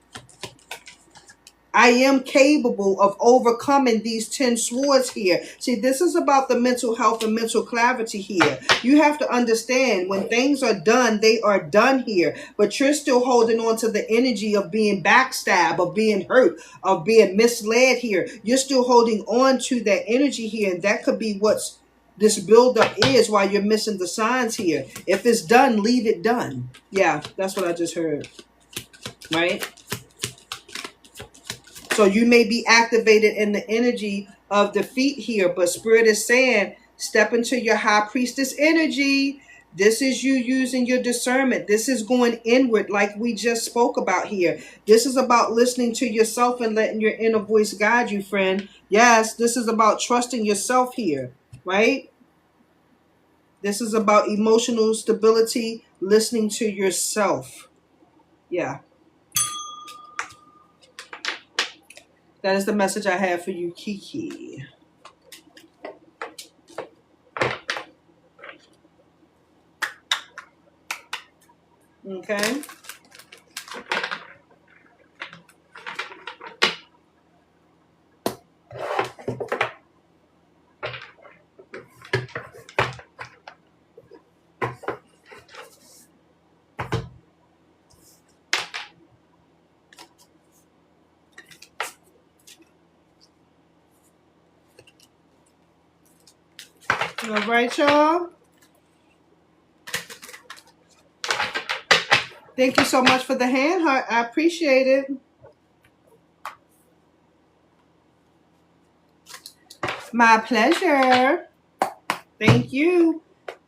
I am capable of overcoming these 10 swords here. See, this is about the mental health and mental clarity here. You have to understand when things are done, they are done here. But you're still holding on to the energy of being backstabbed, of being hurt, of being misled here. You're still holding on to that energy here. And that could be what's this buildup is why you're missing the signs here. If it's done, leave it done. Yeah, that's what I just heard. Right? So you may be activated in the energy of defeat here, but Spirit is saying, step into your high priestess energy. This is you using your discernment. This is going inward like we just spoke about here. This is about listening to yourself and letting your inner voice guide you, friend. Yes, this is about trusting yourself here, right? This is about emotional stability, listening to yourself. Yeah. That is the message I have for you, Kiki. Okay. All right, y'all. Thank you so much for the hand heart. I appreciate it. My pleasure. Thank you.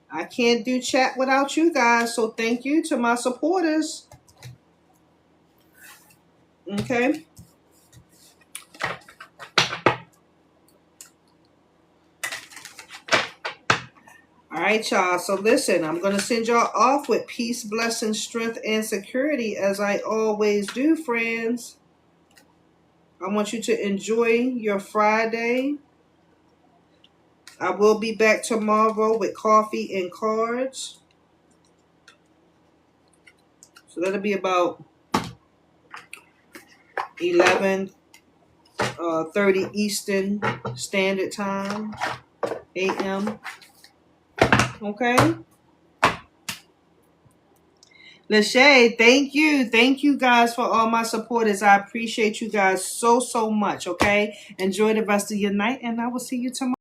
I can't do chat without you guys, so thank you to my supporters. Okay. All right, y'all. So listen, I'm going to send y'all off with peace, blessing, strength, and security, as I always do, friends. I want you to enjoy your Friday. I will be back tomorrow with coffee and cards. So that'll be about 11:30 Eastern Standard Time, a.m. Okay. Lachey, thank you. Thank you guys for all my supporters. I appreciate you guys so much. Okay. Enjoy the rest of your night, and I will see you tomorrow.